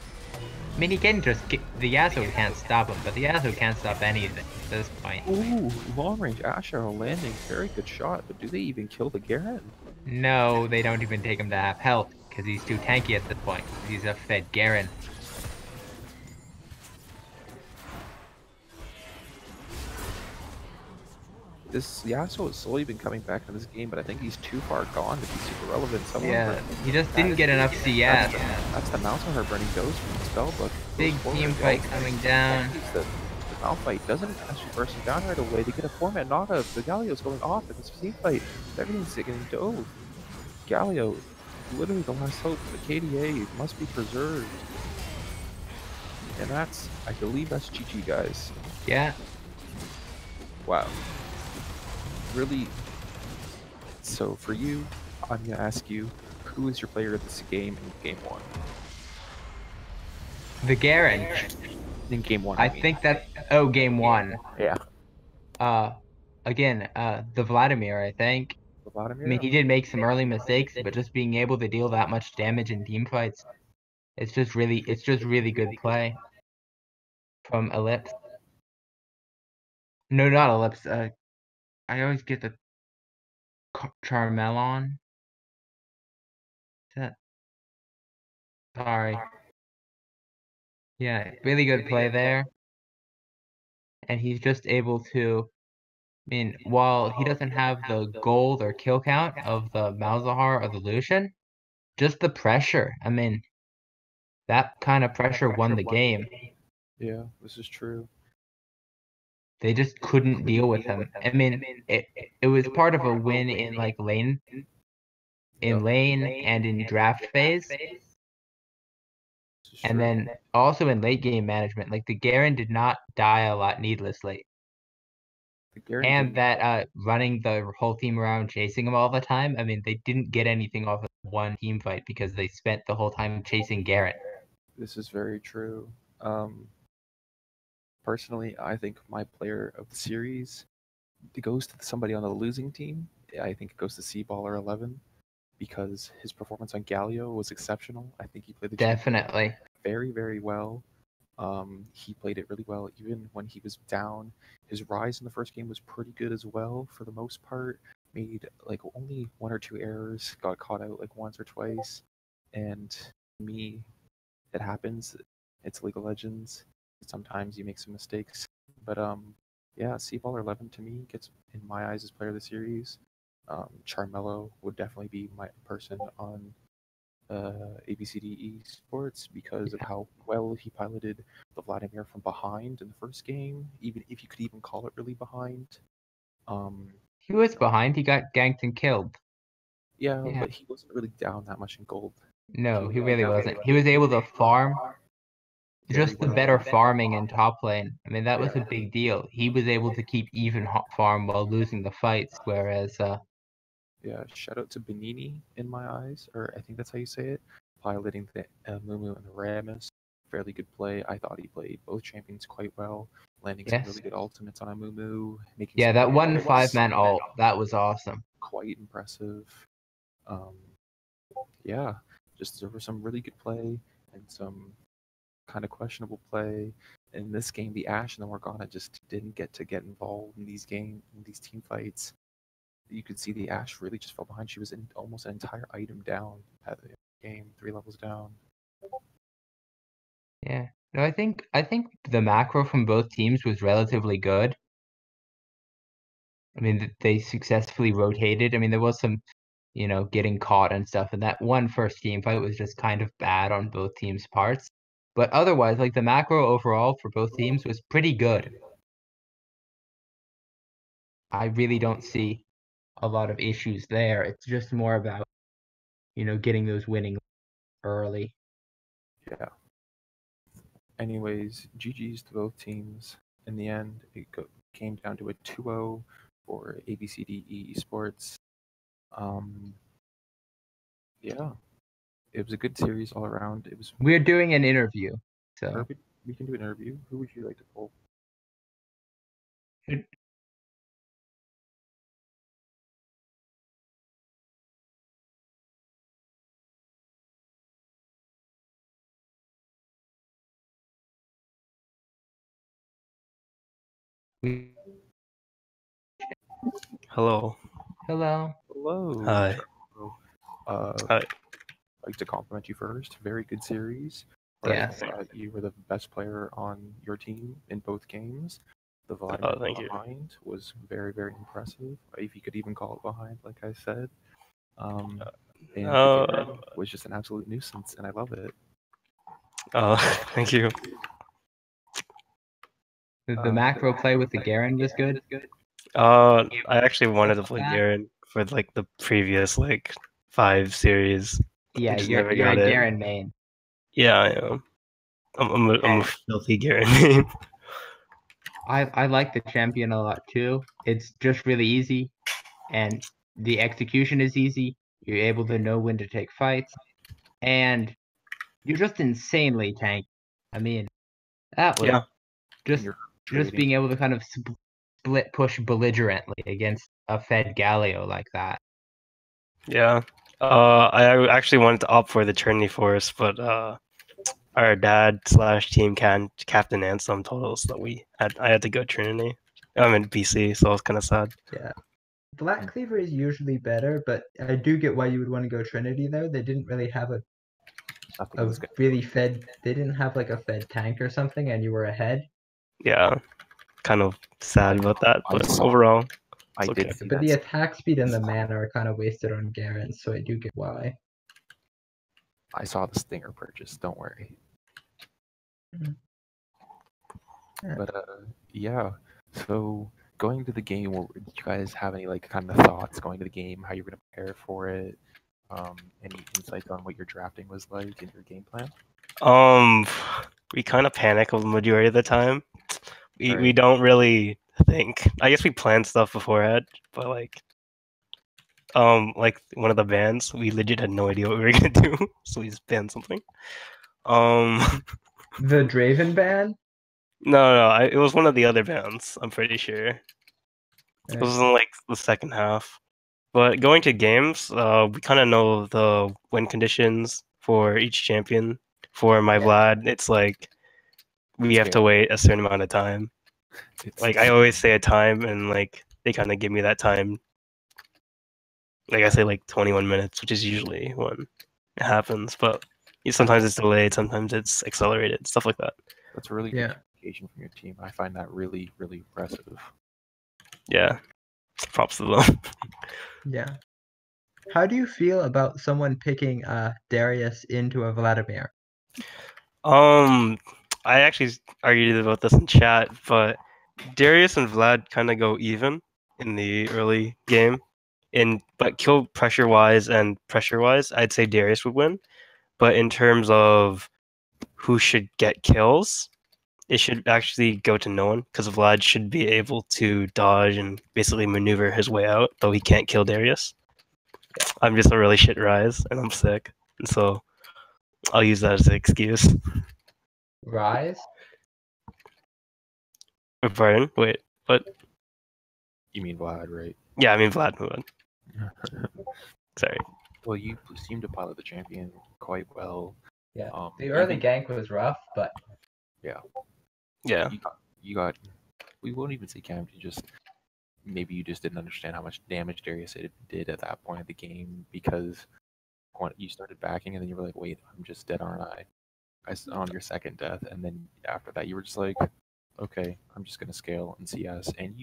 S3: I mean, he can just the Yasuo can't stop him, but the Yasuo can't stop anything at this point.
S1: Ooh, long range Ashe Arrow landing, very good shot. But do they even kill the Garen?
S3: No, they don't even take him to half health because he's too tanky at this point. He's a fed Garen.
S1: This Yasuo has slowly been coming back in this game, but I think he's too far gone to be super relevant.
S3: Yeah, he just didn't get enough CS.
S1: That's the Malzahar burning ghost from the spellbook.
S3: Big team fight coming down.
S1: The Malphite doesn't actually burst him down right away. They get a 4-man Naga. The Galio's going off in this team fight. Everything's getting dove. Galio, literally the last hope. The KDA must be preserved. And that's, I believe that's GG, guys.
S3: Yeah.
S1: Wow. Really. So for you, I'm going to ask you, who is your player of this game in game 1?
S3: The Garen.
S1: In game 1,
S3: I think that. Oh, game 1.
S1: Yeah.
S3: Again, the Vladimir, I think.
S1: Vladimir?
S3: I mean, he did make some early mistakes, but just being able to deal that much damage in team fights, it's just really good play from Ellipse. No, not Ellipse. I always get the Charmelon. Sorry. Yeah, really good play there. And he's just able to, I mean, while he doesn't have the gold or kill count of the Malzahar or the Lucian, just the pressure. I mean, that kind of pressure won the game.
S1: Yeah, this is true.
S3: They just couldn't deal with him. I mean, it was part of a win in like lane and in draft phase. And then also in late game management, like the Garen did not die a lot needlessly. And that running the whole team around chasing him all the time, I mean, they didn't get anything off of one team fight because they spent the whole time chasing Garen.
S1: This is very true. Personally, I think my player of the series, it goes to somebody on the losing team. I think it goes to CasualEAL 11 because his performance on Galio was exceptional. I think he played the
S3: Definitely
S1: very, very well. He played it really well, even when he was down. His rise in the first game was pretty good as well, for the most part. Made like only 1 or 2 errors, got caught out like once or twice. And me, it happens. It's League of Legends. Sometimes you make some mistakes. But yeah, CasualEAL 11 to me gets, in my eyes, as player of the series. Charmelo would definitely be my person on ABCDEsports because of how well he piloted the Vladimir from behind in the first game, even if you could even call it really behind.
S3: he was behind. He got ganked and killed.
S1: Yeah, but he wasn't really down that much in gold.
S3: No, he really wasn't. He was able to farm. Just the better farming in top lane. I mean, that was a big deal. He was able to keep even farm while losing the fights, whereas
S1: yeah, shout out to Benini in my eyes, or I think that's how you say it, piloting the Mumu and the Rammus. Fairly good play. I thought he played both champions quite well, landing some really good ultimates on a Mumu. Making
S3: that one 5-man ult, that was awesome.
S1: Quite impressive. Yeah, just there was some really good play and some kind of questionable play. In this game, the Ashe and the Morgana just didn't get involved in these team fights. You could see the Ashe really just fell behind. She was in almost an entire item down at the game, 3 levels down.
S3: Yeah. No, I think the macro from both teams was relatively good. I mean, they successfully rotated. I mean, there was some, getting caught and stuff, and that one first team fight was just kind of bad on both teams' parts. But otherwise, like the macro overall for both teams was pretty good. I really don't see a lot of issues there. It's just more about, getting those winning early.
S1: Yeah. Anyways, GG's to both teams. In the end, it came down to a 2-0 for ABCDEsports. Yeah, it was a good series all around. It was.
S3: We're doing an interview, so
S1: perfect. We can do an interview. Who would you like to pull?
S4: Hello.
S3: Hello.
S1: Hello.
S4: Hi.
S1: I'd like to compliment you first. Very good series.
S3: Yeah.
S1: I thought you were the best player on your team in both games. The
S2: Oh,
S1: Vladimir
S2: thank you.
S1: behind was very, very impressive. If you could even call it behind, like I said. And the Garen was just an absolute nuisance, and I love it.
S2: Oh, thank you.
S3: The macro play with the Garen was good.
S2: I actually wanted to
S3: Stuff
S2: play
S3: like that.
S2: Garen for like the previous like 5 series.
S3: Yeah,
S2: just
S3: you're
S2: never
S3: a
S2: got it.
S3: Garen main.
S2: Yeah, I am. I'm a filthy Garen main.
S3: I like the champion a lot too. It's just really easy, and the execution is easy. You're able to know when to take fights, and you're just insanely tanky. I mean, that was
S2: Yeah.
S3: just
S1: You're
S3: just
S1: trading.
S3: being able to kind of split push belligerently against a fed Galio like that.
S2: Yeah. I actually wanted to opt for the Trinity Force, but our dad / team captain Ansem told us that I had to go Trinity. I'm in BC, so I was kind of sad.
S3: Yeah. Black Cleaver is usually better, but I do get why you would want to go Trinity though. They didn't really have
S1: Nothing was
S3: they didn't have like a fed tank or something, and you were ahead.
S2: Yeah, kind of sad about that,
S1: I
S2: but
S1: saw-
S2: overall,
S1: I
S2: it's okay.
S1: did see
S3: But
S1: that.
S3: the attack speed and the mana are kind of wasted on Garen, so I do get why.
S1: I saw the Stinger purchase. Don't worry.
S3: Yeah.
S1: But yeah. So going to the game, did you guys have any like kind of thoughts going to the game? How you're going to prepare for it? Any insights on what your drafting was like and your game plan?
S2: We kind of panic the majority of the time. We
S1: Right.
S2: don't really think. I guess we plan stuff beforehand, but like one of the bands, we legit had no idea what we were gonna do, so we just banned something.
S3: The Draven ban?
S2: No, it was one of the other bands. I'm pretty sure. It was in like the second half. But going to games, we kind of know the win conditions for each champion. For my Vlad, it's like we have to wait a certain amount of time. Like I always say a time, and like they kind of give me that time. Like I say, like 21 minutes, which is usually when it happens. But sometimes it's delayed, sometimes it's accelerated, stuff like that.
S1: That's a really good communication from your team. I find that really, really impressive.
S2: Yeah, props to them.
S3: Yeah. How do you feel about someone picking Darius into a Vladimir?
S2: I actually argued about this in chat, but Darius and Vlad kind of go even in the early game. But kill pressure wise and pressure wise, I'd say Darius would win. But in terms of who should get kills, it should actually go to no one because Vlad should be able to dodge and basically maneuver his way out, though he can't kill Darius. I'm just a really shit Rise, and I'm sick, and so I'll use that as an excuse.
S3: Rise?
S2: Pardon? Wait, what?
S1: You mean Vlad, right?
S2: Yeah, I mean Vlad. Sorry.
S1: Well, you seem to pilot the champion quite well.
S3: Yeah. The early gank was rough, but
S1: yeah.
S2: You
S1: got. We won't even say camp. Maybe you just didn't understand how much damage Darius did at that point of the game because when you started backing and then you were like, wait, I'm just dead, aren't I? On your second death, and then after that you were just like, okay, I'm just gonna scale and CS, and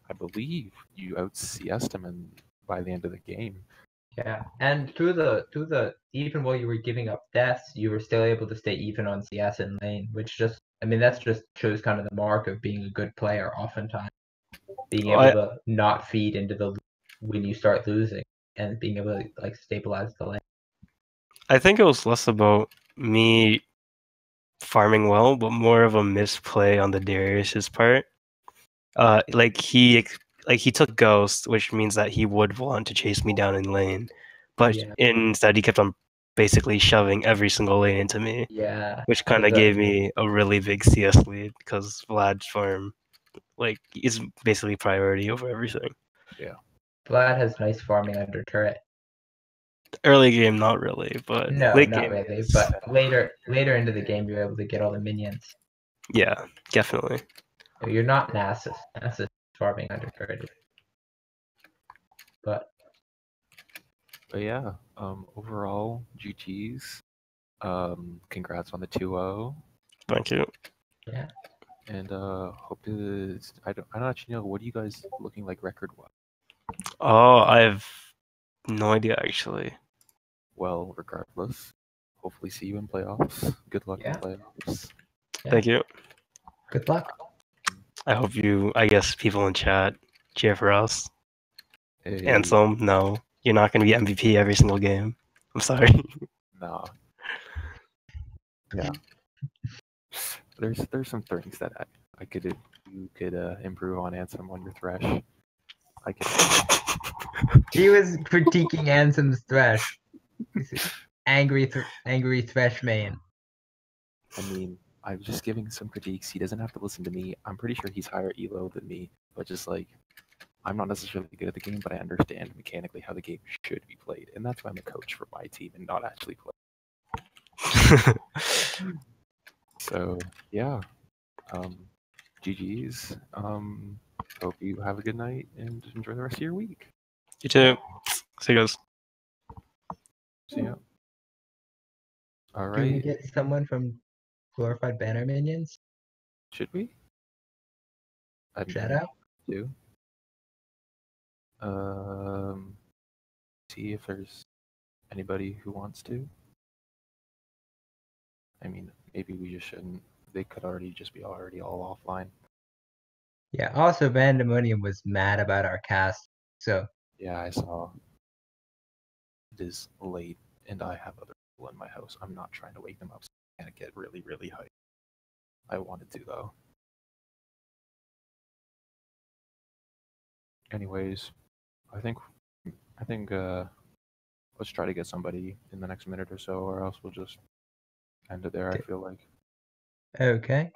S1: I believe you out CS'd him by the end of the game.
S3: Yeah, and through the even while you were giving up deaths, you were still able to stay even on CS and lane, which that's just shows kind of the mark of being a good player. Oftentimes, being able to not feed into the when you start losing and being able to like stabilize the lane.
S2: I think it was less about me farming well, but more of a misplay on the Darius's part. He took Ghost, which means that he would want to chase me down in lane, but instead he kept on basically shoving every single lane into me.
S3: Yeah,
S2: which kind of gave me a really big CS lead because Vlad's farm is basically priority over everything.
S1: Yeah,
S3: Vlad has nice farming under turret.
S2: Early game, not really, but
S3: No,
S2: late
S3: not
S2: game,
S3: really. But later into the game, you're able to get all the minions.
S2: Yeah, definitely.
S3: You're not Nasus. Nasus farming under turret, but
S1: But yeah, overall, GG's. Congrats on the 2-0.
S2: Thank you.
S3: Yeah.
S1: And hope to. I don't actually know. What are you guys looking like record-wise?
S2: Oh, I have no idea actually.
S1: Well, regardless, hopefully see you in playoffs. Good luck
S3: Yeah.
S1: in playoffs.
S3: Yeah.
S2: Thank you.
S3: Good luck.
S2: I hope I guess people in chat cheer for us.
S1: Hey,
S2: Ansem, no, you're not going to be MVP every single game. I'm sorry.
S1: nah. Yeah. There's some things that you could improve on Ansem on your thresh. I could.
S3: He was critiquing Ansem's thresh. Angry thresh main.
S1: I mean, I'm just giving some critiques. He doesn't have to listen to me. I'm pretty sure he's higher elo than me, but just like, I'm not necessarily good at the game, but I understand mechanically how the game should be played, and that's why I'm a coach for my team and not actually play. So yeah, GG's. Hope you have a good night and enjoy the rest of your week.
S2: You too. See you guys.
S1: See ya. All
S3: Do we
S1: right.
S3: get someone from Glorified Banner Minions?
S1: Should we? I mean,
S3: Shout out.
S1: do. See if there's anybody who wants to. I mean, maybe we just shouldn't. They could already just be already all offline.
S3: Yeah. Also, Vandemonium was mad about our cast, so
S1: Yeah, I saw. It is late, and I have other people in my house. I'm not trying to wake them up, so I can't get really, really hyped. I wanted to though. Anyways, I think let's try to get somebody in the next minute or so, or else we'll just end it there. I feel like.
S3: okay.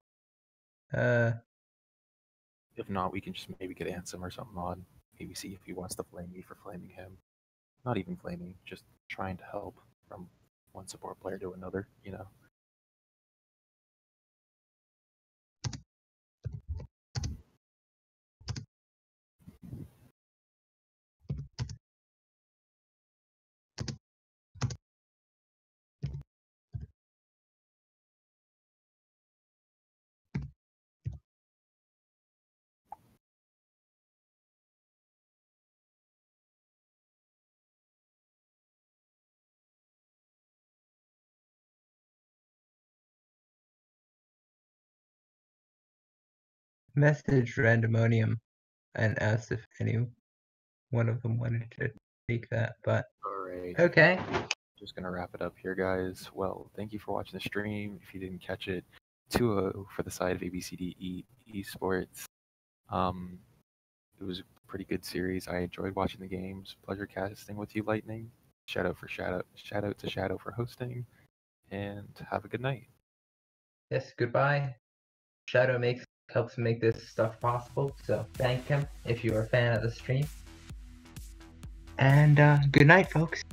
S1: If not, we can just maybe get Ansem or something on. Maybe see if he wants to flame me for flaming him. Not even flaming, just trying to help from one support player to another, you know.
S3: Message Randemonium and asked if any one of them wanted to take that, but
S1: Alright.
S3: okay.
S1: Just gonna wrap it up here, guys. Well, thank you for watching the stream. If you didn't catch it, 2-0 for the side of ABCDEsports. It was a pretty good series. I enjoyed watching the games. Pleasure casting with you, Lightning. Shout out to Shadow for hosting, and have a good night.
S3: Yes, goodbye. Shadow helps make this stuff possible, so thank him if you're a fan of the stream. And good night, folks.